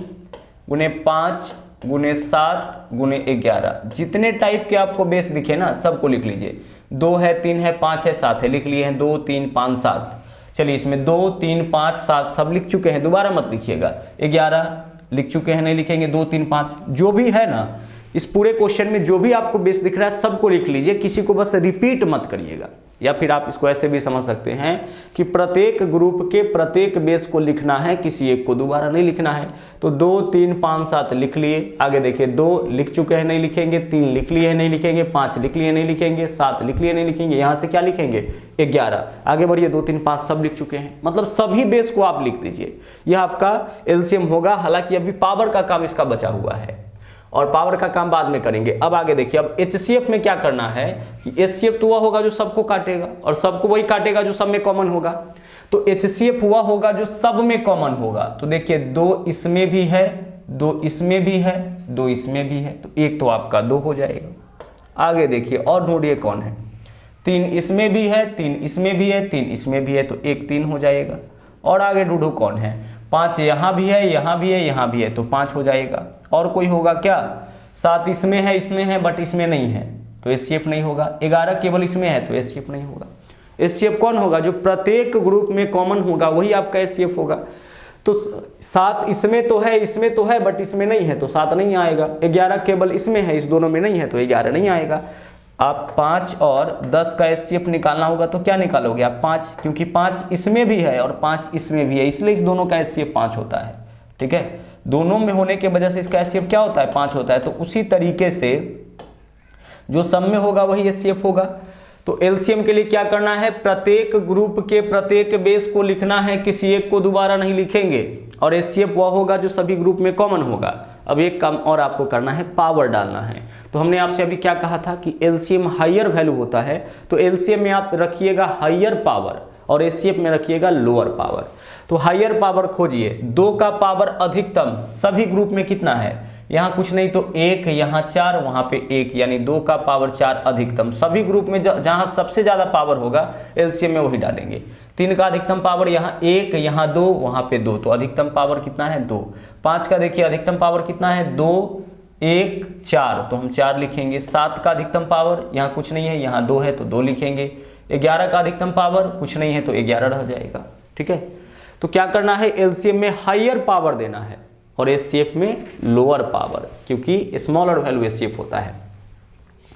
× 5 × 7 × 11, जितने टाइप के आपको बेस दिखे ना सबको लिख लीजिए। 2 है, 3 है, 5 है, 7 है, लिख लिए हैं 2 3 5 7। चलिए इसमें 2 3 5 7 सब लिख चुके हैं, दोबारा मत लिखिएगा। 11 लिख चुके हैं, नहीं लिखेंगे। 2 3 5 जो भी है ना, इस पूरे क्वेश्चन में जो भी आपको बेस दिख रहा है सबको लिख लीजिए, किसी को बस रिपीट मत करिएगा। या फिर आप इसको ऐसे भी समझ सकते हैं कि प्रत्येक ग्रुप के प्रत्येक बेस को लिखना है, किसी एक को दोबारा नहीं लिखना है। तो 2 3 5 7 लिख लिए। आगे देखिए 2 लिख चुके हैं, नहीं लिखेंगे। 3 लिख लिए नहीं लिखेंगे। 5 लिख लिए नहीं लिखेंगे। 7 लिख लिए नहीं लिखेंगे। यहाँ से क्या लिखेंगे, 11। आगे बढ़िए, 2 3 5 सब लिख चुके हैं, मतलब सभी बेस को आप लिख दीजिए। यह आपका एलसीएम होगा। हालांकि अभी पावर का काम इसका बचा हुआ है और पावर का काम बाद में करेंगे। अब आगे देखिए, अब एचसीएफ में क्या करना है कि एचसीएफ तो वह होगा जो सबको काटेगा और सबको वही काटेगा जो सब में कॉमन होगा। तो एचसीएफ हुआ होगा जो सब में कॉमन होगा। तो देखिए 2 इसमें भी है, 2 इसमें भी है, 2 इसमें भी है, तो एक तो आपका 2 हो जाएगा। आगे देखिए और ढूंढिए कौन है। 3 इसमें भी है, 3 इसमें भी है, 3 इसमें भी है, तो एक 3 हो जाएगा। और आगे ढूंढो कौन है। 5 यहाँ भी है, यहाँ भी है, यहाँ भी है, तो 5 हो जाएगा। और कोई होगा क्या। 7 इसमें है बट इसमें नहीं है, तो एचसीएफ नहीं होगा। 11 केवल इसमें है, तो एचसीएफ नहीं होगा। एचसीएफ कौन होगा, जो प्रत्येक ग्रुप में कॉमन होगा वही आपका एचसीएफ होगा। तो 7 इसमें तो है बट इसमें नहीं है, तो 7 नहीं आएगा। 11 केवल इसमें है, इस दोनों में नहीं है, तो 11 नहीं आएगा। आप 5 और 10 का एचसीएफ निकालना होगा तो क्या निकालोगे आप, 5, क्योंकि 5 इसमें भी है और 5 इसमें भी है, इसलिए इस दोनों का एचसीएफ 5 होता है। ठीक है, दोनों में होने के वजह से इसका एचसीएफ क्या होता है, 5 होता है। तो उसी तरीके से जो सब में होगा वही एचसीएफ होगा। तो एलसीएम के लिए क्या करना है, प्रत्येक ग्रुप के प्रत्येक बेस को लिखना है, किसी एक को दोबारा नहीं लिखेंगे। और एचसीएफ वह होगा जो सभी ग्रुप में कॉमन होगा। अब एक काम और आपको करना है, पावर डालना है। तो हमने आपसे अभी क्या कहा था कि एलसीएम हायर वैल्यू होता है, तो एलसीएम में आप रखिएगा हायर पावर और एचसीएफ में रखिएगा लोअर पावर। तो हायर पावर खोजिए, 2 का पावर अधिकतम सभी ग्रुप में कितना है, यहाँ कुछ नहीं तो 1, यहाँ 4, वहाँ पे 1, यानी 2 का पावर 4 अधिकतम सभी ग्रुप में। जहाँ सबसे ज़्यादा पावर होगा एलसीएम में वही डालेंगे। 3 का अधिकतम पावर यहाँ 1, यहाँ 2, वहाँ पे 2, तो अधिकतम पावर कितना है 2। 5 का देखिए अधिकतम पावर कितना है 2, 1, 4, तो हम 4 लिखेंगे। 7 का अधिकतम पावर यहाँ कुछ नहीं है, यहाँ 2 है तो 2 लिखेंगे। 11 का अधिकतम पावर कुछ नहीं है तो 11 रह जाएगा। ठीक है, तो क्या करना है, एलसीएम में हायर पावर देना है और एचसीएफ में लोअर पावर, क्योंकि स्मॉलर वैल्यू एचसीएफ होता है।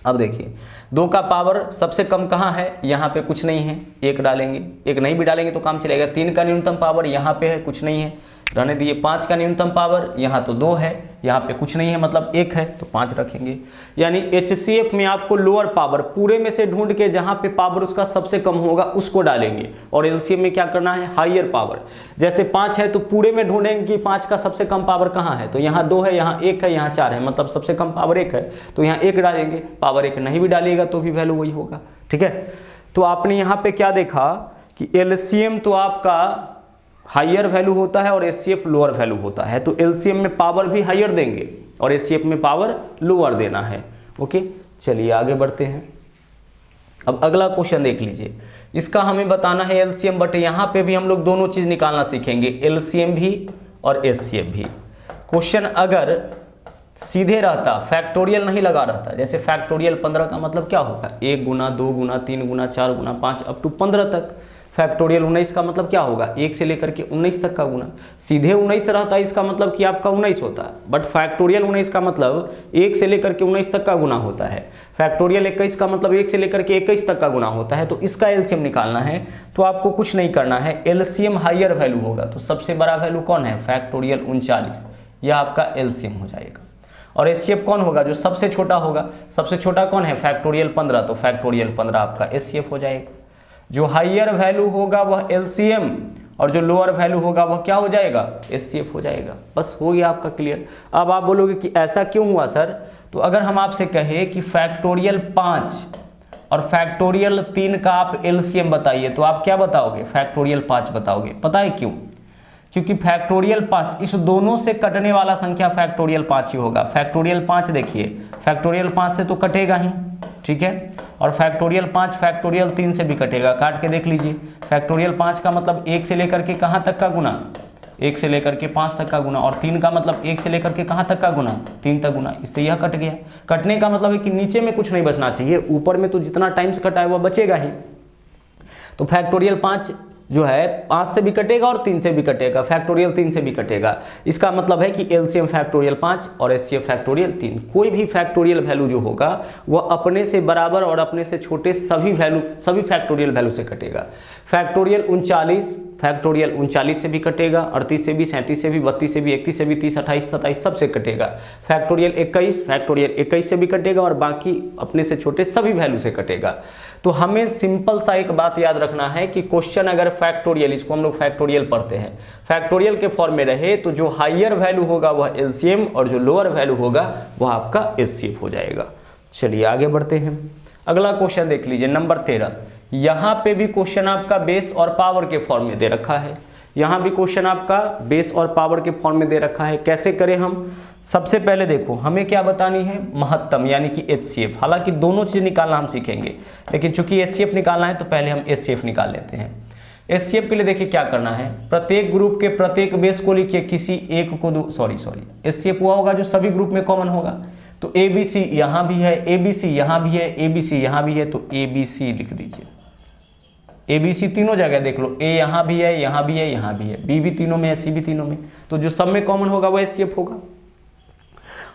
अब देखिए 2 का पावर सबसे कम कहाँ है, यहाँ पे कुछ नहीं है, 1 डालेंगे। 1 नहीं भी डालेंगे तो काम चलेगा। 3 का न्यूनतम पावर यहाँ पे है, कुछ नहीं है, रहने दिए। 5 का न्यूनतम पावर यहाँ तो 2 है, यहाँ पे कुछ नहीं है, मतलब 1 है, तो 5 रखेंगे। यानी एचसीएफ में आपको लोअर पावर पूरे में से ढूंढ के जहाँ पे पावर उसका सबसे कम होगा उसको डालेंगे। और एलसीएम में क्या करना है, हायर पावर। जैसे 5 है तो पूरे में ढूंढेंगे कि 5 का सबसे कम पावर कहाँ है, तो यहाँ 2 है, यहाँ 1 है, यहाँ 4 है, मतलब सबसे कम पावर 1 है, तो यहाँ 1 डालेंगे। पावर 1 नहीं भी डालिएगा तो भी वैल्यू वही होगा। ठीक है, तो आपने यहाँ पे क्या देखा कि एलसीएम तो आपका हायर वैल्यू होता है और एचसीएफ लोअर वैल्यू होता है। तो एलसीएम में पावर भी हायर देंगे और एचसीएफ में पावर लोअर देना है। ओके, चलिए आगे बढ़ते हैं। अब अगला क्वेश्चन देख लीजिए, इसका हमें बताना है एलसीएम, बट यहाँ पे भी हम लोग दोनों चीज निकालना सीखेंगे, एलसीएम भी और एचसीएफ भी। क्वेश्चन अगर सीधे रहता, फैक्टोरियल नहीं लगा रहता, जैसे फैक्टोरियल 15 का मतलब क्या होगा, 1 गुना 2 गुना 3 गुना 4 गुना 5 अप टू 15 तक। फैक्टोरियल 19 का मतलब क्या होगा, 1 से लेकर के 19 तक का गुना। सीधे 19 रहता है इसका मतलब कि आपका 19 होता है, बट फैक्टोरियल 19 का मतलब 1 से लेकर के 19 तक का गुना होता है। फैक्टोरियल 21 का मतलब 1 से लेकर के 21 तक का गुना होता है। तो इसका एलसीएम निकालना है तो आपको कुछ नहीं करना है, एलसीएम हायर वैल्यू होगा। तो सबसे बड़ा वैल्यू कौन है, फैक्टोरियल 39, यह आपका एलसीएम हो जाएगा। और एचसीएफ कौन होगा, जो सबसे छोटा होगा। सबसे छोटा कौन है, फैक्टोरियल 15, तो फैक्टोरियल 15 आपका एचसीएफ हो जाएगा। जो हायर वैल्यू होगा वह एलसीएम और जो लोअर वैल्यू होगा वह क्या हो जाएगा, एचसीएफ हो जाएगा। बस हो गया आपका क्लियर। अब आप बोलोगे कि ऐसा क्यों हुआ सर, तो अगर हम आपसे कहें कि फैक्टोरियल 5 और फैक्टोरियल 3 का आप एलसीएम बताइए, तो आप क्या बताओगे? फैक्टोरियल 5 बताओगे। पता है क्यों? क्योंकि फैक्टोरियल 5 इस दोनों से कटने वाला संख्या फैक्टोरियल 5 ही होगा। फैक्टोरियल 5 देखिए, फैक्टोरियल 5 से तो कटेगा ही, ठीक है, और फैक्टोरियल 5 फैक्टोरियल 3 से भी कटेगा। काट के देख लीजिए, फैक्टोरियल 5 का मतलब 1 से लेकर के कहाँ तक का गुना? 1 से लेकर के 5 तक का गुना, और 3 का मतलब 1 से लेकर के कहाँ तक का गुना? 3 तक गुना। इससे यह कट गया। कटने का मतलब है कि नीचे में कुछ नहीं बचना चाहिए, ऊपर में तो जितना टाइम्स कटा है वह बचेगा ही। तो फैक्टोरियल 5 जो है 5 से भी कटेगा और 3 से भी कटेगा, फैक्टोरियल 3 से भी कटेगा। इसका मतलब है कि एलसीएम फैक्टोरियल 5 और एचसीएफ फैक्टोरियल 3। कोई भी फैक्टोरियल वैल्यू जो होगा वह अपने से बराबर और अपने से छोटे सभी फैक्टोरियल वैल्यू से कटेगा। फैक्टोरियल 39 फैक्टोरियल 39 से भी कटेगा, 38 से भी, 37 से भी, 32 से भी, 31 से भी, 30, 28, 27 सबसे कटेगा। फैक्टोरियल 21 से भी कटेगा और बाकी अपने से छोटे सभी वैल्यू से कटेगा। तो हमें सिंपल सा एक बात याद रखना है कि क्वेश्चन अगर फैक्टोरियल, इसको हम लोग फैक्टोरियल पढ़ते हैं, फैक्टोरियल के फॉर्म में रहे तो जो हायर वैल्यू होगा वह एलसीएम और जो लोअर वैल्यू होगा वह आपका एचसीएफ हो जाएगा। चलिए आगे बढ़ते हैं। अगला क्वेश्चन देख लीजिए, नंबर 13। यहाँ पे भी क्वेश्चन आपका बेस और पावर के फॉर्म में दे रखा है। यहाँ भी क्वेश्चन आपका बेस और पावर के फॉर्म में दे रखा है। कैसे करें हम? सबसे पहले देखो, हमें क्या बतानी है? महत्तम यानी कि एचसीएफ। हालांकि दोनों चीज निकालना हम सीखेंगे, लेकिन चूंकि एचसीएफ निकालना है तो पहले हम एचसीएफ निकाल लेते हैं। एचसीएफ के लिए देखिए क्या करना है, प्रत्येक ग्रुप के प्रत्येक बेस को लिखिए, किसी एक को एचसीएफ हुआ होगा जो सभी ग्रुप में कॉमन होगा। तो एबीसी यहाँ भी है, एबीसी यहाँ भी है, एबीसी यहाँ भी है, तो एबीसी लिख दीजिए। एबीसी तीनों जगह देख लो, ए यहाँ भी है, यहाँ भी है, यहाँ भी है, बी भी तीनों में है, सी भी तीनों में, तो जो सब में कॉमन होगा वो एचसीएफ होगा।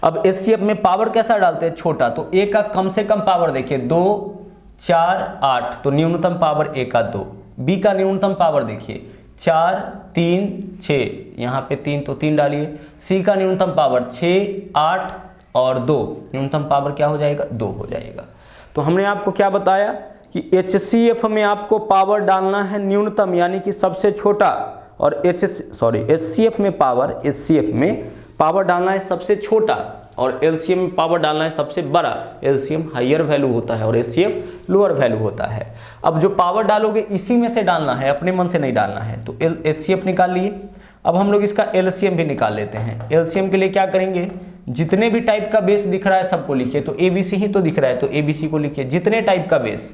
अब एचसीएफ में पावर कैसा डालते हैं? छोटा। तो ए का कम से कम पावर देखिए 2, 4, 8, तो न्यूनतम पावर ए का 2। बी का न्यूनतम पावर देखिए 4, 3, 6, यहाँ पे 3 तो 3 डालिए। सी का न्यूनतम पावर 6, 8 और 2, न्यूनतम पावर क्या हो जाएगा? 2 हो जाएगा। तो हमने आपको क्या बताया कि एचसीएफ में आपको पावर डालना है न्यूनतम यानी कि सबसे छोटा, और एचसीएफ में पावर डालना है सबसे छोटा, और एलसीएम में पावर डालना है सबसे बड़ा। एलसीएम हायर वैल्यू होता है और एचसीएफ लोअर वैल्यू होता है। अब जो पावर डालोगे इसी में से डालना है, अपने मन से नहीं डालना है। तो एचसीएफ निकाल लिए। अब हम लोग इसका एलसीएम भी निकाल लेते हैं। एलसीएम के लिए क्या करेंगे? जितने भी टाइप का बेस दिख रहा है सबको लिखिए। तो एबीसी ही तो दिख रहा है, तो एबीसी को लिखिए। जितने टाइप का बेस,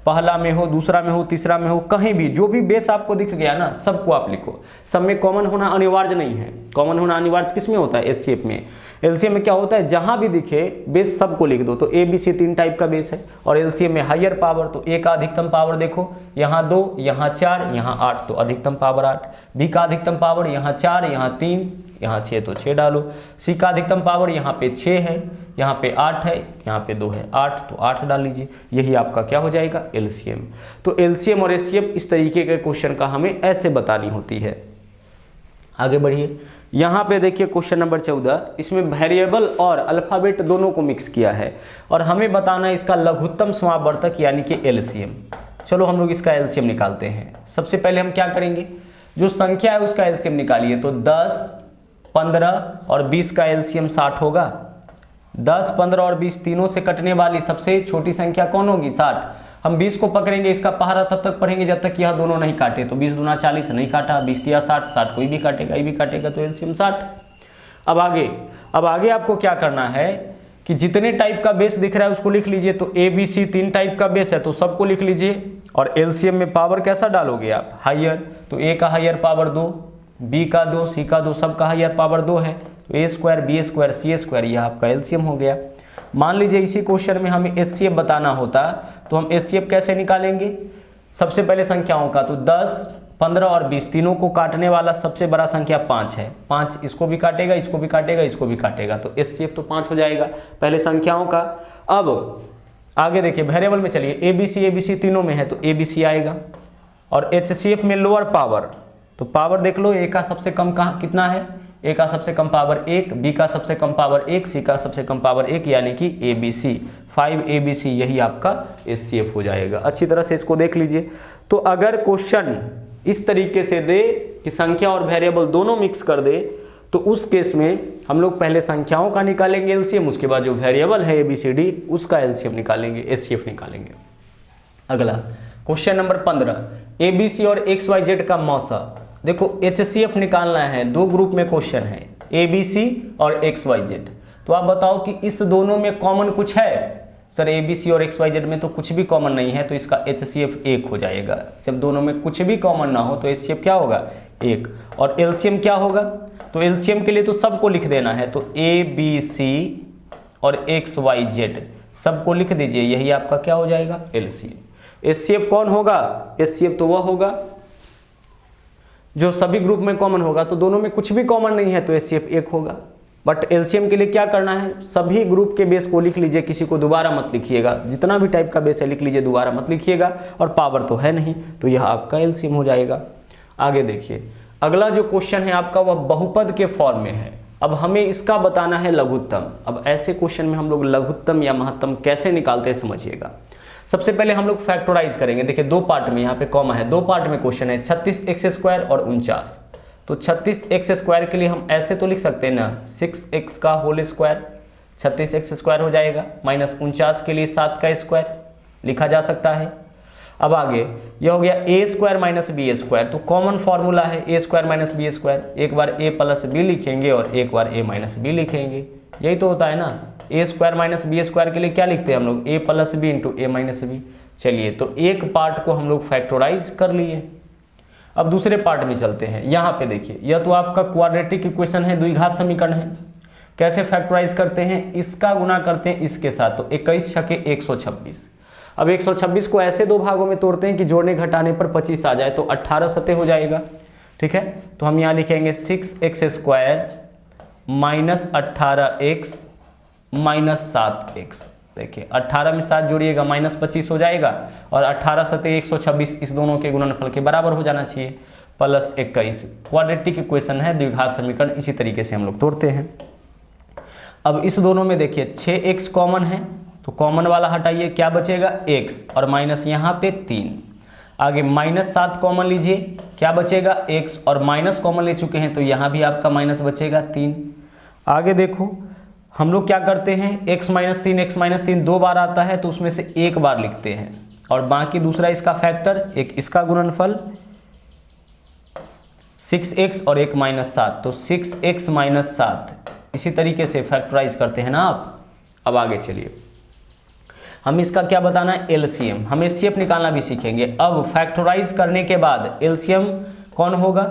पहला में हो, दूसरा में हो, तीसरा में हो, कहीं भी जो भी बेस आपको दिख गया ना सबको आप लिखो। सब में कॉमन होना अनिवार्य नहीं है। कॉमन होना अनिवार्य किस में होता है? एचसीएफ में। एलसीएम में क्या होता है? जहां भी दिखे बेस सबको लिख दो। तो एबीसी 3 टाइप का बेस है, और एलसीएम में हायर पावर, तो ए का अधिकतम पावर देखो, यहाँ 2, यहाँ 4, यहाँ 8, तो अधिकतम पावर 8। बी का अधिकतम पावर यहाँ 4, यहाँ 3, यहाँ 6, तो 6 डालो। सी का अधिकतम पावर यहाँ पे 6 है, यहाँ पे 8 है, यहाँ पे 2 है, 8, तो 8 डाल लीजिए। यही आपका क्या हो जाएगा? एलसीएम। तो एलसीएम और एचसीएफ इस तरीके के क्वेश्चन का हमें ऐसे बतानी होती है। आगे बढ़िए। यहाँ पे देखिए क्वेश्चन नंबर 14, इसमें वेरिएबल और अल्फाबेट दोनों को मिक्स किया है और हमें बताना है इसका लघुत्तम समावर्तक यानी कि एलसीएम। चलो हम लोग इसका एलसीएम निकालते हैं। सबसे पहले हम क्या करेंगे? जो संख्या है उसका एलसीएम निकालिए। तो 10, 15 और 20 का एलसीएम 60 होगा। 10, 15 और 20 तीनों से कटने वाली सबसे छोटी संख्या कौन होगी? 60। हम 20 को पकड़ेंगे, इसका पहाड़ा तब तक पढ़ेंगे जब तक यह दोनों नहीं काटे। तो 20 दूना 40 नहीं काटा, 20 तिया 60, 60 कोई भी काटेगा, ये भी काटेगा, तो एलसीएम 60। अब आगे आपको क्या करना है कि जितने टाइप का बेस दिख रहा है उसको लिख लीजिए। तो ए बी सी 3 टाइप का बेस है तो सबको लिख लीजिए, और एलसीएम में पावर कैसा डालोगे आप? हायर। तो ए का हायर पावर 2, बी का 2, सी का 2, सबका हायर पावर 2 है, तो ए स्क्वायर, बी स्क्वायर, सी स्क्वायर, यह आपका एलसीएम हो गया। मान लीजिए इसी क्वेश्चन में हमें एचसीएफ बताना होता तो हम एचसीएफ कैसे निकालेंगे? सबसे पहले संख्याओं का, तो 10, 15 और 20 तीनों को काटने वाला सबसे बड़ा संख्या 5 है। 5 इसको भी काटेगा, इसको भी काटेगा, इसको भी काटेगा, तो एचसीएफ तो 5 हो जाएगा पहले संख्याओं का। अब आगे देखिए वेरिएबल में चलिए, एबीसी तीनों में है तो एबीसी आएगा, और एचसीएफ में लोअर पावर, तो पावर देख लो, ए का सबसे कम कहाँ कितना है? ए का सबसे कम पावर 1, बी का सबसे कम पावर 1, सी का सबसे कम पावर 1, यानी कि एबीसी 5 एबीसी, यही आपका एचसीएफ हो जाएगा। अच्छी तरह से इसको देख लीजिए। तो अगर क्वेश्चन इस तरीके से दे कि संख्या और वेरिएबल दोनों मिक्स कर दे तो उस केस में हम लोग पहले संख्याओं का निकालेंगे एलसीएम, उसके बाद जो वेरिएबल है ABCD उसका एलसीएम निकालेंगे, HCF निकालेंगे। अगला क्वेश्चन नंबर 15, ABC और XYZ का मौसा। देखो HCF निकालना है, दो ग्रुप में क्वेश्चन है ABC और XYZ। तो आप बताओ कि इस दोनों में कॉमन कुछ है? सर ABC और XYZ में तो कुछ भी कॉमन नहीं है, तो इसका HCF 1 हो जाएगा। जब दोनों में कुछ भी कॉमन ना हो तो HCF क्या होगा? 1। और LCM क्या होगा? तो LCM के लिए तो सबको लिख देना है, तो ABC और XYZ सबको लिख दीजिए, यही आपका क्या हो जाएगा? LCM। HCF कौन होगा? HCF तो वह होगा जो सभी ग्रुप में कॉमन होगा, तो दोनों में कुछ भी कॉमन नहीं है तो HCF 1 होगा। बट LCM के लिए क्या करना है? सभी ग्रुप के बेस को लिख लीजिए, किसी को दोबारा मत लिखिएगा, जितना भी टाइप का बेस है लिख लीजिए, दोबारा मत लिखिएगा, और पावर तो है नहीं, तो यह आपका LCM हो जाएगा। आगे देखिए, अगला जो क्वेश्चन है आपका वह बहुपद के फॉर्म में है। अब हमें इसका बताना है लघुत्तम। अब ऐसे क्वेश्चन में हम लोग लघुत्तम या महत्तम कैसे निकालते हैं समझिएगा। सबसे पहले हम लोग फैक्टराइज करेंगे। देखिए दो पार्ट में, यहाँ पे कॉमा है, दो पार्ट में क्वेश्चन है, 36x² और 49। तो 36x² के लिए हम ऐसे तो लिख सकते हैं ना, 6x का होल स्क्वायर 36x² हो जाएगा, माइनस 49 के लिए 7 का स्क्वायर लिखा जा सकता है। अब आगे यह हो गया a² माइनस b², तो कॉमन फॉर्मूला है a² माइनस b², एक बार a प्लस b लिखेंगे और एक बार a माइनस b लिखेंगे, यही तो होता है ना। a² माइनस b² के लिए क्या लिखते हैं हम लोग? a plus b into a minus b। चलिए, तो एक पार्ट को हम लोग फैक्टराइज कर लिए। अब दूसरे पार्ट में चलते हैं। यहाँ पे देखिए, यह तो आपका क्वाड्रेटिक इक्वेशन है, द्विघात समीकरण है। कैसे फैक्टराइज करते हैं? इसका गुना करते हैं इसके साथ, तो 21 छके 126। अब 126 को ऐसे दो भागों में तोड़ते हैं कि जोड़ने घटाने पर 25 आ जाए, तो 18 सतह हो जाएगा। ठीक है, तो हम यहाँ लिखेंगे 6x² minus 18x minus 7x। देखिए 18 में 7 जोड़िएगा माइनस 25 हो जाएगा, और 18 सतह 126 इस दोनों के गुणनफल के बराबर हो जाना चाहिए, प्लस 21। क्वाड्रेटिक इक्वेशन है, द्विघात समीकरण, इसी तरीके से हम लोग तोड़ते हैं। अब इस दोनों में देखिए 6x कॉमन है, तो कॉमन वाला हटाइए, क्या बचेगा? x, और माइनस यहाँ पे 3। आगे माइनस 7 कॉमन लीजिए, क्या बचेगा? x, और माइनस कॉमन ले चुके हैं तो यहाँ भी आपका माइनस बचेगा 3। आगे देखो हम लोग क्या करते हैं, x माइनस 3 दो बार आता है तो उसमें से एक बार लिखते हैं, और बाकी दूसरा इसका फैक्टर, एक इसका गुणनफल 6x और एक माइनस 7, तो 6x माइनस 7। इसी तरीके से फैक्टराइज करते हैं ना आप। अब आगे चलिए, हम इसका क्या बताना है? LCM। हम HCF निकालना भी सीखेंगे। अब फैक्टराइज करने के बाद LCM कौन होगा?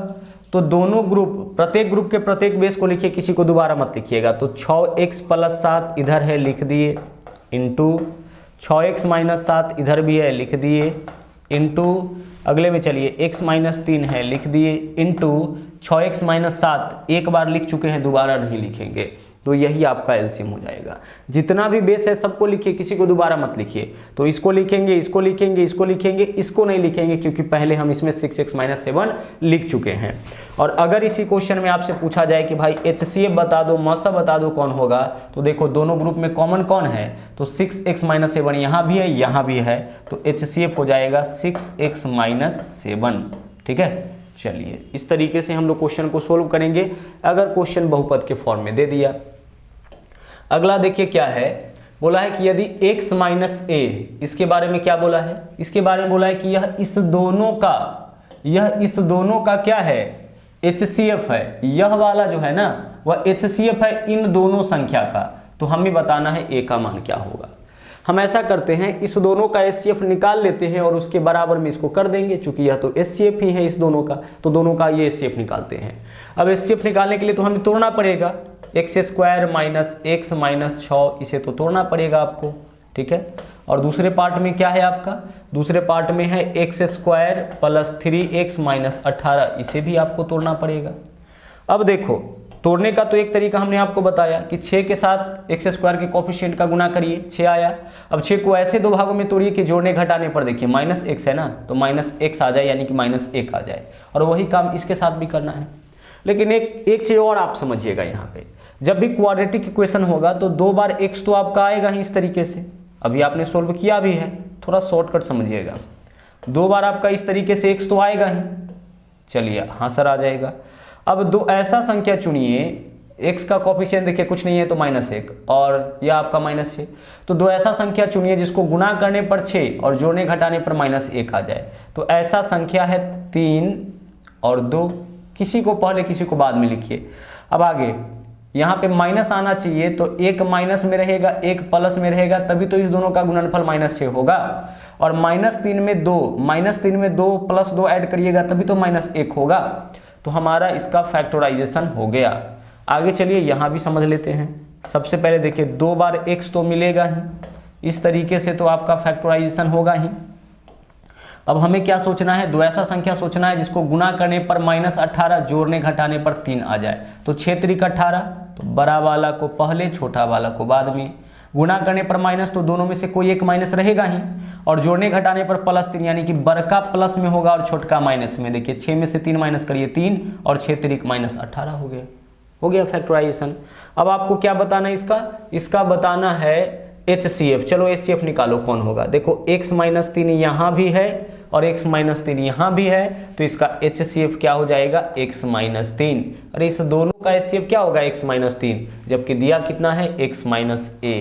तो दोनों ग्रुप, प्रत्येक ग्रुप के प्रत्येक बेस को लिखिए, किसी को दोबारा मत लिखिएगा। तो 6x प्लस 7 इधर है, लिख दिए, इंटू 6x माइनस 7 इधर भी है, लिख दिए, इंटू अगले में चलिए x माइनस 3 है, लिख दिए, इंटू 6x माइनस 7 एक बार लिख चुके हैं, दोबारा नहीं लिखेंगे, तो यही आपका एलसीएम हो जाएगा। जितना भी बेस है सबको लिखिए, किसी को दोबारा मत लिखिए। तो इसको लिखेंगे, इसको लिखेंगे, इसको लिखेंगे, इसको नहीं लिखेंगे क्योंकि पहले हम इसमें 6x माइनस 7 लिख चुके हैं। और अगर इसी क्वेश्चन में आपसे पूछा जाए कि भाई HCF बता दो, मसा बता दो कौन होगा, तो देखो दोनों ग्रुप में कॉमन कौन है, तो 6x माइनस 7 यहाँ भी है, यहाँ भी है, तो HCF हो जाएगा 6x माइनस 7। ठीक है, चलिए इस तरीके से हम लोग क्वेश्चन को सोल्व करेंगे अगर क्वेश्चन बहुपद के फॉर्म में दे दिया। अगला देखिए क्या है, बोला है कि यदि x माइनस a, इसके बारे में क्या बोला है, इसके बारे में बोला है कि यह इस दोनों का क्या है, HCF है। यह वाला जो है ना वह HCF है इन दोनों संख्या का, तो हमें बताना है a का मान क्या होगा। हम ऐसा करते हैं, इस दोनों का HCF निकाल लेते हैं और उसके बराबर में इसको कर देंगे, चूंकि यह तो HCF ही है इस दोनों का, तो दोनों का ये HCF निकालते हैं। अब HCF निकालने के लिए तो हमें तोड़ना पड़ेगा, x² माइनस x माइनस 6, इसे तो तोड़ना पड़ेगा आपको। ठीक है, और दूसरे पार्ट में क्या है आपका, दूसरे पार्ट में है x² प्लस 3x माइनस 18, इसे भी आपको तोड़ना पड़ेगा। अब देखो तोड़ने का तो एक तरीका हमने आपको बताया कि 6 के साथ x² के कोफिशिएंट का गुना करिए, 6 आया। अब 6 को ऐसे दो भागों में तोड़िए कि जोड़ने घटाने पर देखिए माइनस x है ना, तो माइनस x आ जाए, यानी कि माइनस 1 आ जाए, और वही काम इसके साथ भी करना है। लेकिन एक चीज़ और आप समझिएगा, यहाँ पे जब भी क्वाड्रेटिक इक्वेशन होगा तो 2 बार x तो आपका आएगा ही इस तरीके से, अभी आपने सोल्व किया भी है, थोड़ा शॉर्टकट समझिएगा, 2 बार आपका इस तरीके से x तो आएगा ही। चलिए हाँ सर आ जाएगा। अब दो ऐसा संख्या चुनिए, x का कोफिशिएंट देखिए कुछ नहीं है तो -1 और यह आपका -6। तो दो ऐसा संख्या चुनिए जिसको गुना करने पर 6 और जोड़ने घटाने पर -1 आ जाए। तो ऐसा संख्या है 3 और 2, किसी को पहले किसी को बाद में लिखिए। अब आगे यहाँ पे माइनस आना चाहिए, तो एक माइनस में रहेगा एक प्लस में रहेगा, तभी तो इस दोनों का गुणनफल -6 होगा। और -3 में 2 प्लस 2 ऐड करिएगा तभी तो -1 होगा। तो हमारा इसका फैक्टराइजेशन हो गया। आगे चलिए यहाँ भी समझ लेते हैं। सबसे पहले देखिए 2 बार x तो मिलेगा ही, इस तरीके से तो आपका फैक्टराइजेशन होगा ही। अब हमें क्या सोचना है, दो ऐसा संख्या सोचना है जिसको गुना करने पर -18 जोड़ने घटाने पर 3 आ जाए। तो 6 त्रिक 18, तो बड़ा वाला को पहले छोटा वाला को बाद में। गुना करने पर माइनस, तो दोनों में से कोई एक माइनस रहेगा ही, और जोड़ने घटाने पर +3 यानी कि बड़का प्लस में होगा और छोटका माइनस में। देखिए 6 में से 3 माइनस करिए 3 और 6 त्रिक -18 हो गया फैक्टराइजेशन। अब आपको क्या बताना है इसका बताना है HCF। चलो HCF निकालो कौन होगा। देखो x - 3 यहाँ भी है और x - 3 यहाँ भी है, तो इसका HCF क्या हो जाएगा, x - 3। अरे इस दोनों का HCF क्या होगा, x - 3, जबकि दिया कितना है, x - a।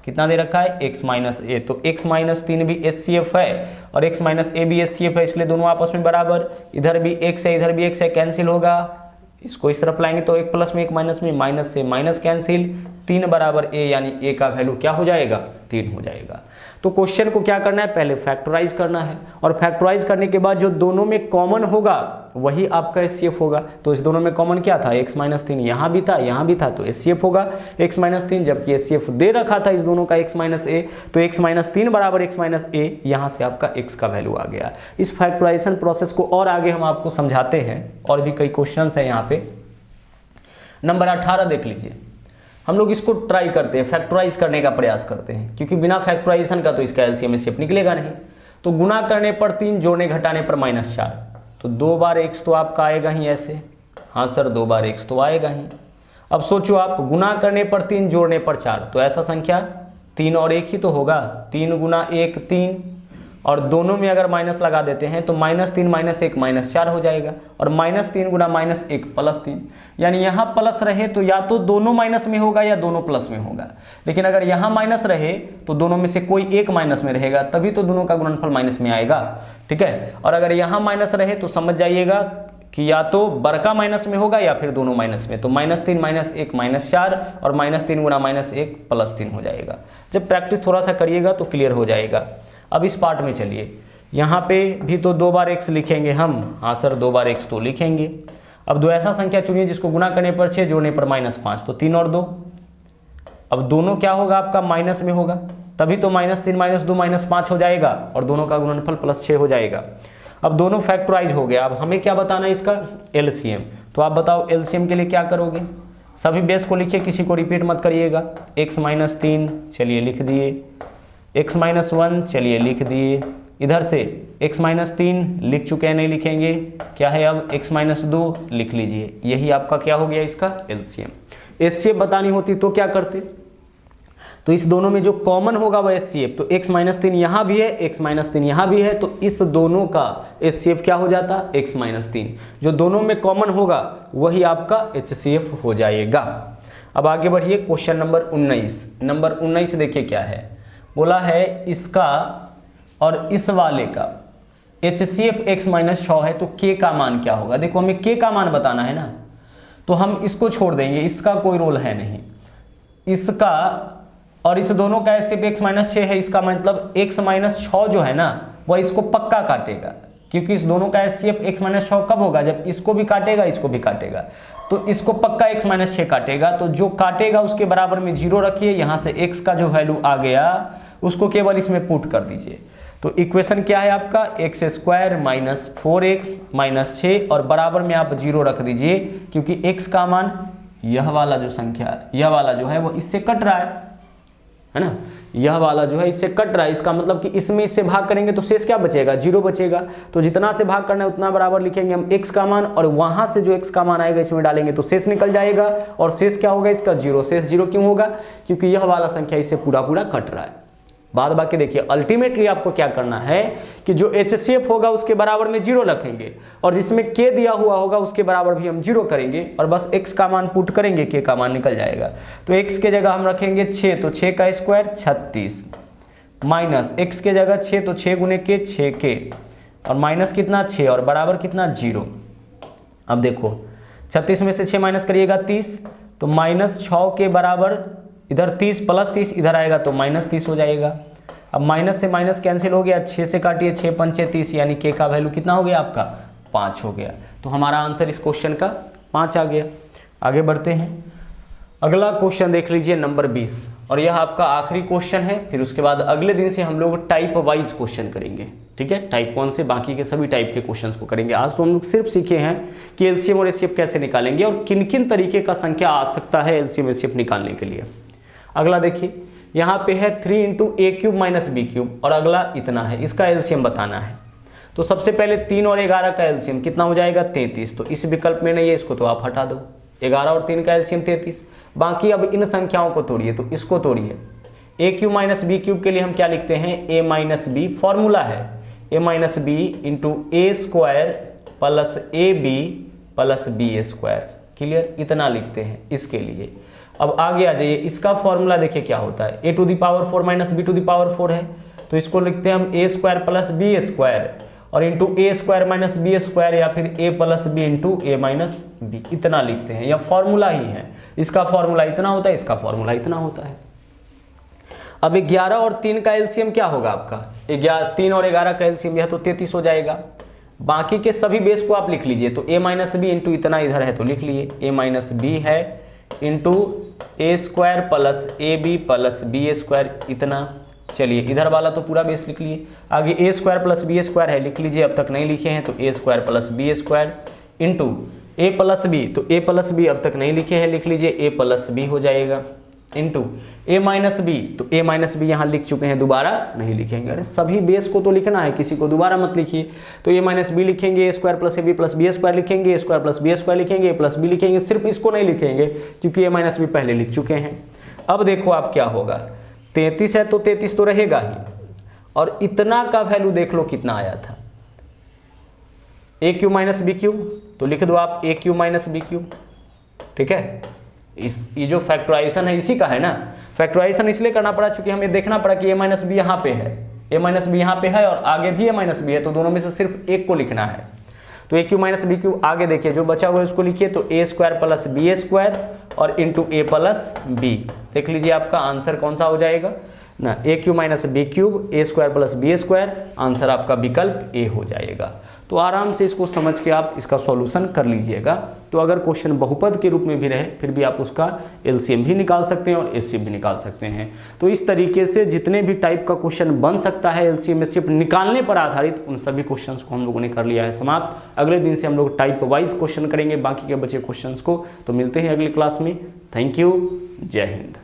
कितना दे रखा है, x - a। तो x - 3 भी HCF है और x - a भी HCF है, इसलिए दोनों आपस में बराबर। इधर भी x है इधर भी x है, कैंसिल होगा। इसको इस तरफ लाएंगे तो एक प्लस में एक माइनस में, माइनस से माइनस कैंसिल। 3 बराबर a, यानी a का वैल्यू क्या हो जाएगा, 3 हो जाएगा। तो क्वेश्चन को क्या करना है, पहले फैक्टराइज करना है, और फैक्टराइज करने के बाद जो दोनों में कॉमन होगा वही आपका HCF होगा। तो इस दोनों में कॉमन क्या था, x - 3 यहाँ भी था तो HCF होगा x - 3, जबकि HCF दे रखा था इस दोनों का x - a, तो x - 3 बराबर x - a। यहाँ से आपका x का वैल्यू आ गया। इस फैक्टराइजेशन प्रोसेस को और आगे हम आपको समझाते हैं, और भी कई क्वेश्चन है यहाँ पे। नंबर 18 देख लीजिए। हम लोग इसको ट्राई करते हैं, फैक्टराइज करने का प्रयास करते हैं, क्योंकि बिना फैक्टराइजेशन का तो इसका एलसीएम HCF निकलेगा नहीं। तो गुना करने पर 3, जोड़ने घटाने पर -4, तो 2 बार x तो आपका आएगा ही ऐसे। हाँ सर 2 बार x तो आएगा ही। अब सोचो आप, गुना करने पर 3, जोड़ने पर 4, तो ऐसा संख्या 3 और 1 ही तो होगा। 3 गुना 1 3, और दोनों में अगर माइनस लगा देते हैं तो -3 - 1 -4 हो जाएगा, और -3 गुना -1 +3, यानी यहाँ प्लस रहे तो या तो दोनों माइनस में होगा या दोनों प्लस में होगा। लेकिन अगर यहाँ माइनस रहे तो दोनों में से कोई एक माइनस में रहेगा, तभी तो दोनों का गुणनफल माइनस में आएगा। ठीक है, और अगर यहाँ माइनस रहे तो समझ जाइएगा कि या तो बड़का माइनस में होगा या फिर दोनों माइनस में। तो -3 - 1 -4, और -3 गुना -1 +3 हो जाएगा। जब प्रैक्टिस थोड़ा सा करिएगा तो क्लियर हो जाएगा। अब इस पार्ट में चलिए, यहाँ पे भी तो 2 बार x लिखेंगे हम। हाँ सर 2 बार x तो लिखेंगे। अब दो ऐसा संख्या चुनिए जिसको गुना करने पर 6, जोड़ने पर -5, तो 3 और 2। अब दोनों क्या होगा आपका, माइनस में होगा, तभी तो -3 - 2 -5 हो जाएगा, और दोनों का गुणनफल +6 हो जाएगा। अब दोनों फैक्टराइज हो गया। अब हमें क्या बताना है, इसका LCM। तो आप बताओ LCM के लिए क्या करोगे। सभी बेस को लिखिए, किसी को रिपीट मत करिएगा। x - 3 चलिए लिख दिए, x - 1 चलिए लिख दिए, इधर से x - 3 लिख चुके हैं, नहीं लिखेंगे। क्या है अब, x - 2 लिख लीजिए। यही आपका क्या हो गया, इसका LCM। HCF बतानी होती तो क्या करते, तो इस दोनों में जो कॉमन होगा वह HCF। तो x - 3 यहाँ भी है, x - 3 यहाँ भी है, तो इस दोनों का HCF क्या हो जाता, x - 3। जो दोनों में कॉमन होगा वही आपका HCF हो जाएगा। अब आगे बढ़िए, क्वेश्चन नंबर 19। नंबर 19 देखिए क्या है, बोला है इसका और इस वाले का HCF x - 6 है, तो k का मान क्या होगा। देखो हमें k का मान बताना है ना, तो हम इसको छोड़ देंगे, इसका कोई रोल है नहीं। इसका और इस दोनों का HCF x - 6 है, इसका मतलब x - 6 जो है ना वह इसको पक्का काटेगा, क्योंकि इस दोनों का HCF x - 6 कब होगा, जब इसको भी काटेगा इसको भी काटेगा। तो इसको पक्का x - 6 काटेगा, तो जो काटेगा उसके बराबर में 0 रखिए। यहाँ से x का जो वैल्यू आ गया उसको केवल इसमें पुट कर दीजिए। तो इक्वेशन क्या है आपका, x² - 4x - 6, और बराबर में आप 0 रख दीजिए, क्योंकि x का मान यह वाला जो संख्या, यह वाला जो है वो इससे कट रहा है ना, यह वाला जो है इससे कट रहा है। इसका मतलब कि इसमें इससे भाग करेंगे तो शेष क्या बचेगा, 0 बचेगा। तो जितना से भाग करना है उतना बराबर लिखेंगे हम x का मान, और वहां से जो x का मान आएगा इसमें डालेंगे तो शेष निकल जाएगा, और शेष क्या होगा इसका 0। शेष 0 क्यों होगा, क्योंकि यह वाला संख्या इससे पूरा पूरा कट रहा है। बाद बाकी देखिए अल्टीमेटली आपको क्या करना है कि जो HCF होगा उसके बराबर में 0 रखेंगे और जिसमें K दिया हुआ होगा उसके बराबर भी हम 0 करेंगे और बस x का मान पुट करेंगे, K का मान निकल जाएगा। तो x के जगह हम रखेंगे 6, तो 6 का स्क्वायर 36 माइनस x के जगह 6, तो 6 गुने K 6K और माइनस कितना 6 और बराबर कितना 0। अब देखो 36 में से 6 माइनस करिएगा 30, तो माइनस 6 के बराबर इधर 30 प्लस 30 इधर आएगा तो माइनस 30 हो जाएगा। अब माइनस से माइनस कैंसिल हो गया, 6 से काटिए 6 पंचे 30 यानी K का वैल्यू कितना हो गया आपका 5 हो गया। तो हमारा आंसर इस क्वेश्चन का 5 आ गया। आगे बढ़ते हैं, अगला क्वेश्चन देख लीजिए नंबर 20 और यह आपका आखिरी क्वेश्चन है। फिर उसके बाद अगले दिन से हम लोग टाइप वाइज क्वेश्चन करेंगे, ठीक है। टाइप 1 से बाकी के सभी टाइप के क्वेश्चंस को करेंगे। आज तो हम लोग सिर्फ सीखे हैं कि एलसीएम और एचसीएफ कैसे निकालेंगे और किन किन तरीके का संख्या आ सकता है एलसीएम एचसीएफ निकालने के लिए। अगला देखिए यहाँ पे है 3 × a³ - b³ और अगला इतना है, इसका एलसीएम बताना है। तो सबसे पहले 3 और 11 का एलसीएम कितना हो जाएगा 33। तो इस विकल्प में नहीं है, इसको तो आप हटा दो। 11 और 3 का एलसीएम 33। बाकी अब इन संख्याओं को तोड़िए, तो इसको तोड़िए। a³ - b³ के लिए हम क्या लिखते हैं a - b, फॉर्मूला है a - b × a² + ab + b²। Clear, इतना लिखते हैं इसके लिए। अब आगे आ जाइए, इसका फॉर्मूला देखिए क्या होता है a⁴ - b⁴ है, तो इसको लिखते हैं हम a² + b² और इंटू a² - b² या फिर a + b × a - b, इतना लिखते हैं। यह फॉर्मूला ही है, इसका फॉर्मूला इतना होता है, इसका फॉर्मूला इतना होता है। अब 11 और 3 का एलसीएम क्या होगा आपका 3 और 11 का एलसीएम यह तो 33 हो जाएगा। बाकी के सभी बेस को आप लिख लीजिए, तो a - b इंटू इतना इधर है तो लिख लिए a - b है इंटू a² + ab + b² इतना। चलिए इधर वाला तो पूरा बेस लिख लिए। आगे a² + b² है, लिख लीजिए, अब तक नहीं लिखे हैं तो a² + b² into a + b, तो a + b अब तक नहीं लिखे हैं, लिख लीजिए a + b हो जाएगा इंटू a - b, तो a - b यहाँ लिख चुके हैं, दोबारा नहीं लिखेंगे। अरे सभी बेस को तो लिखना है, किसी को दोबारा मत लिखिए। तो a - b लिखेंगे, a² + ab + b² लिखेंगे, a² + b² लिखेंगे, a + b लिखेंगे, सिर्फ इसको नहीं लिखेंगे क्योंकि a - b पहले लिख चुके हैं। अब देखो आप क्या होगा, 33 है तो 33 तो रहेगा ही, और इतना का वैल्यू देख लो कितना आया था a³ - b³, तो लिख दो आप a³ - b³, ठीक है। ये जो फैक्टराइजेशन है इसी का है ना। फैक्टराइजेशन इसलिए करना पड़ा क्योंकि हमें देखना पड़ा कि a - b यहाँ पे है, a - b यहाँ पे है और आगे भी a - b है, तो दोनों में से सिर्फ एक को लिखना है। तो a³ - b³ आगे देखिए जो बचा हुआ है उसको लिखिए, तो a² + b² और इंटू a + b। देख लीजिए आपका आंसर कौन सा हो जाएगा ना, a³ - b³, a² + b², answer आपका विकल्प ए हो जाएगा। तो आराम से इसको समझ के आप इसका सॉल्यूशन कर लीजिएगा। तो अगर क्वेश्चन बहुपद के रूप में भी रहे फिर भी आप उसका एलसीएम भी निकाल सकते हैं और एचसीएफ भी निकाल सकते हैं। तो इस तरीके से जितने भी टाइप का क्वेश्चन बन सकता है एलसीएम एचसीएफ निकालने पर आधारित, उन सभी क्वेश्चंस को हम लोगों ने कर लिया है समाप्त। अगले दिन से हम लोग टाइप वाइज क्वेश्चन करेंगे बाकी के बचे क्वेश्चंस को। तो मिलते हैं अगली क्लास में। थैंक यू, जय हिंद।